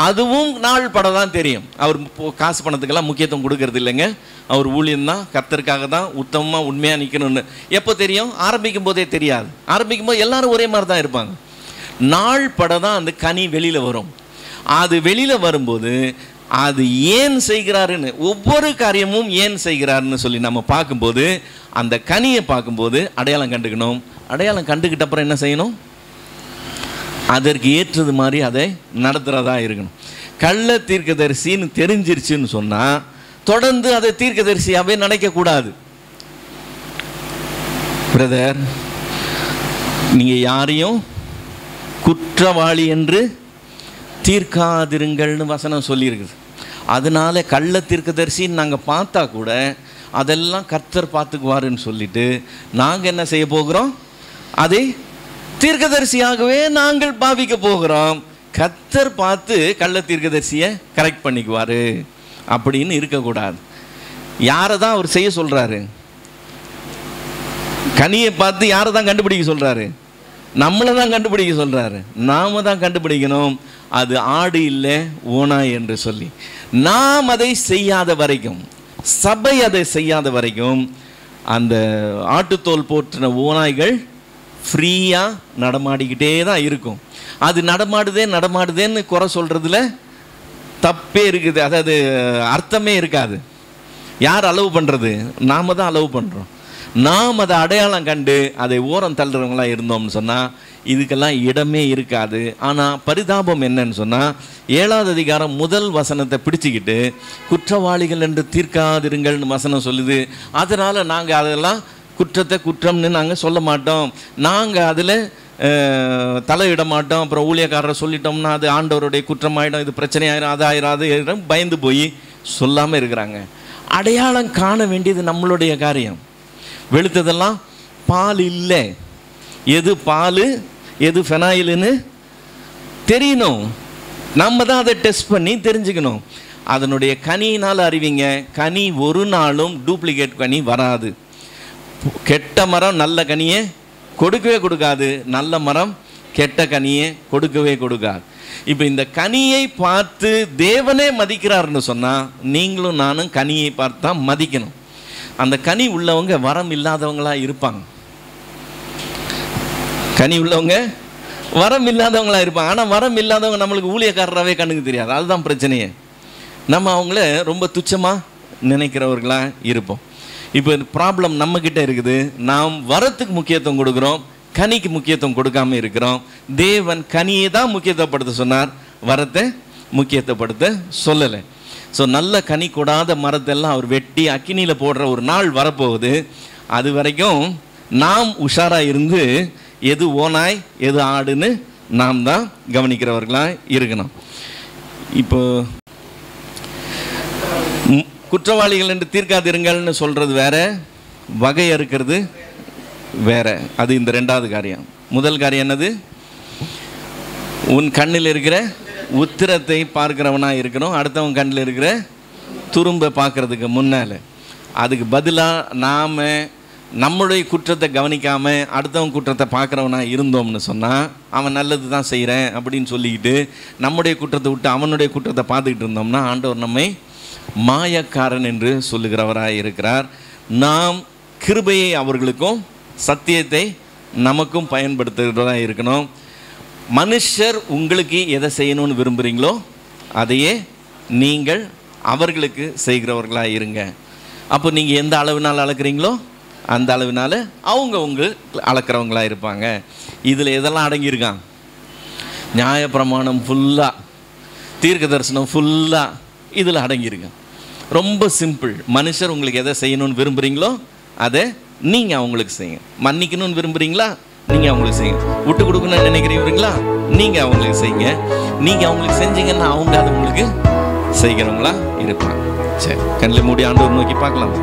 அதுவும் நாள் பட தான் தெரியும். அவர் காசு பணத்துக்கெல்லாம் முக்கியத்துவம் கொடுக்கறது இல்லைங்க. அவர் ஊழியம்தான், கர்த்தருக்காக தான் உத்தமமாக உண்மையாக நிற்கணும்னு எப்போ தெரியும்? ஆரம்பிக்கும் போதே தெரியாது. ஆரம்பிக்கும் போது எல்லாரும் ஒரே மாதிரி தான் இருப்பாங்க. நாள் பட தான் அந்த கனி வெளியில் வரும். அது வெளியில் வரும்போது அது ஏன் செய்கிறாருன்னு, ஒவ்வொரு காரியமும் ஏன் செய்கிறாருன்னு சொல்லி நம்ம பார்க்கும்போது அந்த கனியை பார்க்கும்போது அடையாளம் கண்டுக்கணும். அடையாளம் கண்டுக்கிட்ட அப்புறம் என்ன செய்யணும்? அதற்கு ஏற்றது மாதிரி அதை நடத்துகிறதா இருக்கணும். கள்ள தீர்க்கதரிசின்னு தெரிஞ்சிருச்சுன்னு சொன்னால் தொடர்ந்து அதை தீர்க்கதரிசியாகவே நினைக்கக்கூடாது. பிரதர், நீங்கள் யாரையும் குற்றவாளி என்று தீர்க்காதிருங்கள்னு வசனம் சொல்லியிருக்குது. அதனால கள்ள தீர்க்கதரிசின்னு நாங்கள் பார்த்தா கூட அதெல்லாம் கர்த்தர் பார்த்துக்குவாருன்னு சொல்லிட்டு நாங்கள் என்ன செய்ய போகிறோம்? அதை தீர்க்கதரிசியாகவே நாங்கள் பாவிக்க போகிறோம். கர்த்தர் பார்த்து கள்ள தீர்க்கதரிசியை கரெக்ட் பண்ணிக்குவாரு அப்படின்னு இருக்கக்கூடாது. யாரை தான் அவர் செய்ய சொல்கிறாரு? கனியை பார்த்து யாரை தான் கண்டுபிடிக்க சொல்கிறாரு? நம்மளை தான் கண்டுபிடிக்க சொல்கிறாரு. நாம் தான் கண்டுபிடிக்கணும் அது ஆடு இல்லை ஓனாய் என்று சொல்லி. நாம் அதை செய்யாத வரைக்கும், சபை அதை செய்யாத வரைக்கும் அந்த ஆட்டுத்தோல் போற்றின ஓநாய்கள் ஃப்ரீயாக நடமாடிக்கிட்டே தான் இருக்கும். அது நடமாடுதேன்னு குறை சொல்கிறதுல தப்பே இருக்குது. அதாவது அர்த்தமே இருக்காது. யார் அலோவ் பண்ணுறது? நாம் தான் அலோவ் பண்ணுறோம். நாம் அதை அடையாளம் கண்டு அதை ஓரம் தள்ளுறவங்களாம் இருந்தோம்னு சொன்னால் இதுக்கெல்லாம் இடமே இருக்காது. ஆனால் பரிதாபம் என்னன்னு சொன்னால் 7வது அதிகாரம் 1 வசனத்தை பிடிச்சிக்கிட்டு குற்றவாளிகள் என்று தீர்க்காதிருங்கள்னு வசனம் சொல்லுது. அதனால் நாங்கள் அதெல்லாம் குற்றத்தை குற்றம்னு நாங்கள் சொல்ல மாட்டோம், நாங்கள் அதில் தலையிட மாட்டோம். அப்புறம் ஊழியக்காரரை சொல்லிட்டோம்னா அது ஆண்டவருடைய குற்றமாயிடும், இது பிரச்சனையாயிரும், அதாயிராது பயந்து போய் சொல்லாமல் இருக்கிறாங்க. அடையாளம் காண வேண்டியது நம்மளுடைய காரியம். வெளுத்ததெல்லாம் பால் இல்லை, எது பால் எது ஃபெனாயில்னு தெரியணும். நம்ம தான் அதை டெஸ்ட் பண்ணி தெரிஞ்சுக்கணும். அதனுடைய கனியினால் அறிவிங்க. கனி ஒரு நாளும் டூப்ளிகேட் கனி வராது. கெட்ட மரம் நல்ல கனியை கொடுக்கவே கொடுக்காது, நல்ல மரம் கெட்ட கனியை கொடுக்கவே கொடுக்காது. இப்போ இந்த கனியை பார்த்து தேவனே மதிக்கிறாருன்னு சொன்னால் நீங்களும் நானும் கனியை பார்த்து தான் மதிக்கணும். அந்த கனி உள்ளவங்க வரம் இல்லாதவங்களா இருப்பாங்க. கனி உள்ளவங்க வரம் இல்லாதவங்களா இருப்பாங்க. ஆனால் வரம் இல்லாதவங்க நம்மளுக்கு ஊழியக்காரராகவே கண்ணுக்கு தெரியாது. அதுதான் பிரச்சனையே. நம்ம அவங்கள ரொம்ப துச்சமாக நினைக்கிறவர்களா இருப்போம். இப்போ ப்ராப்ளம் நம்மக்கிட்ட இருக்குது. நாம் வரத்துக்கு முக்கியத்துவம் கொடுக்குறோம், கனிக்கு முக்கியத்துவம் கொடுக்காம இருக்கிறோம். தேவன் கனியை தான் முக்கியத்துவப்படுத்த சொன்னார், வரத்தை முக்கியத்துவப்படுத்த சொல்லலை. ஸோ நல்ல கனி கொடாத மரத்தெல்லாம் அவர் வெட்டி அக்கினியில் போடுற ஒரு நாள் வரப்போகுது. அது வரைக்கும் நாம் உஷாராக இருந்து எது ஓனாய் எது ஆடுன்னு நாம் தான் கவனிக்கிறவர்களாக இருக்கணும். இப்போ குற்றவாளிகள் என்று தீர்க்காதிருங்கள்னு சொல்கிறது வேற, வகை அறுக்கிறது வேற. அது இந்த 2வது காரியம். முதல் காரியம் என்னது? உன் கண்ணில் இருக்கிற உத்திரத்தை பார்க்கிறவனாக இருக்கணும், அடுத்தவன் கண்ணில் இருக்கிற துரும்ப பார்க்கறதுக்கு முன்னால். அதுக்கு பதிலாக நாம் நம்மளுடைய குற்றத்தை கவனிக்காமல் அடுத்தவன் குற்றத்தை பார்க்குறவனா இருந்தோம்னு சொன்னால், அவன் நல்லது தான் செய்கிறேன் அப்படின்னு சொல்லிக்கிட்டு நம்முடைய குற்றத்தை விட்டு அவனுடைய குற்றத்தை பார்த்துக்கிட்டு இருந்தோம்னா ஆண்டவர் நம்மை மாயக்காரன் என்று சொல்லுகிறவராக இருக்கிறார். நாம் கிருபையை அவர்களுக்கும் சத்தியத்தை நமக்கும் பயன்படுத்துகிறதா இருக்கணும். மனுஷர் உங்களுக்கு எதை செய்யணும்னு விரும்புகிறீங்களோ அதையே நீங்கள் அவர்களுக்கு செய்கிறவர்களாக இருங்க. அப்போ நீங்கள் எந்த அளவினால் அளக்குறீங்களோ அந்த அளவினால அவங்க அளக்கிறவங்களாக இருப்பாங்க. இதில் எதெல்லாம் அடங்கியிருக்கான்? நியாயப்பிரமாணம் ஃபுல்லாக, தீர்க்க தரிசனம் ஃபுல்லாக இதில் அடங்கியிருக்கான். ரொம்ப சிம்பிள். மனுஷர் உங்களுக்கு எதை செய்யணும்னு விரும்புகிறீங்களோ அதை நீங்கள் அவங்களுக்கு செய்யுங்க. மன்னிக்கணும்னு விரும்புகிறீங்களா, நீங்கள் அவங்களுக்கு செய்யுங்க. விட்டு கொடுக்கணும்னு நினைக்கிறீங்களா, நீங்கள் அவங்களுக்கு செய்யுங்க. நீங்கள் அவங்களுக்கு செஞ்சீங்கன்னா அவங்க அதை உங்களுக்கு செய்கிறவங்களா இருப்பாங்க. சரி, கண்ணில் மூடி ஆண்டவர் நோக்கி பார்க்கலாம்.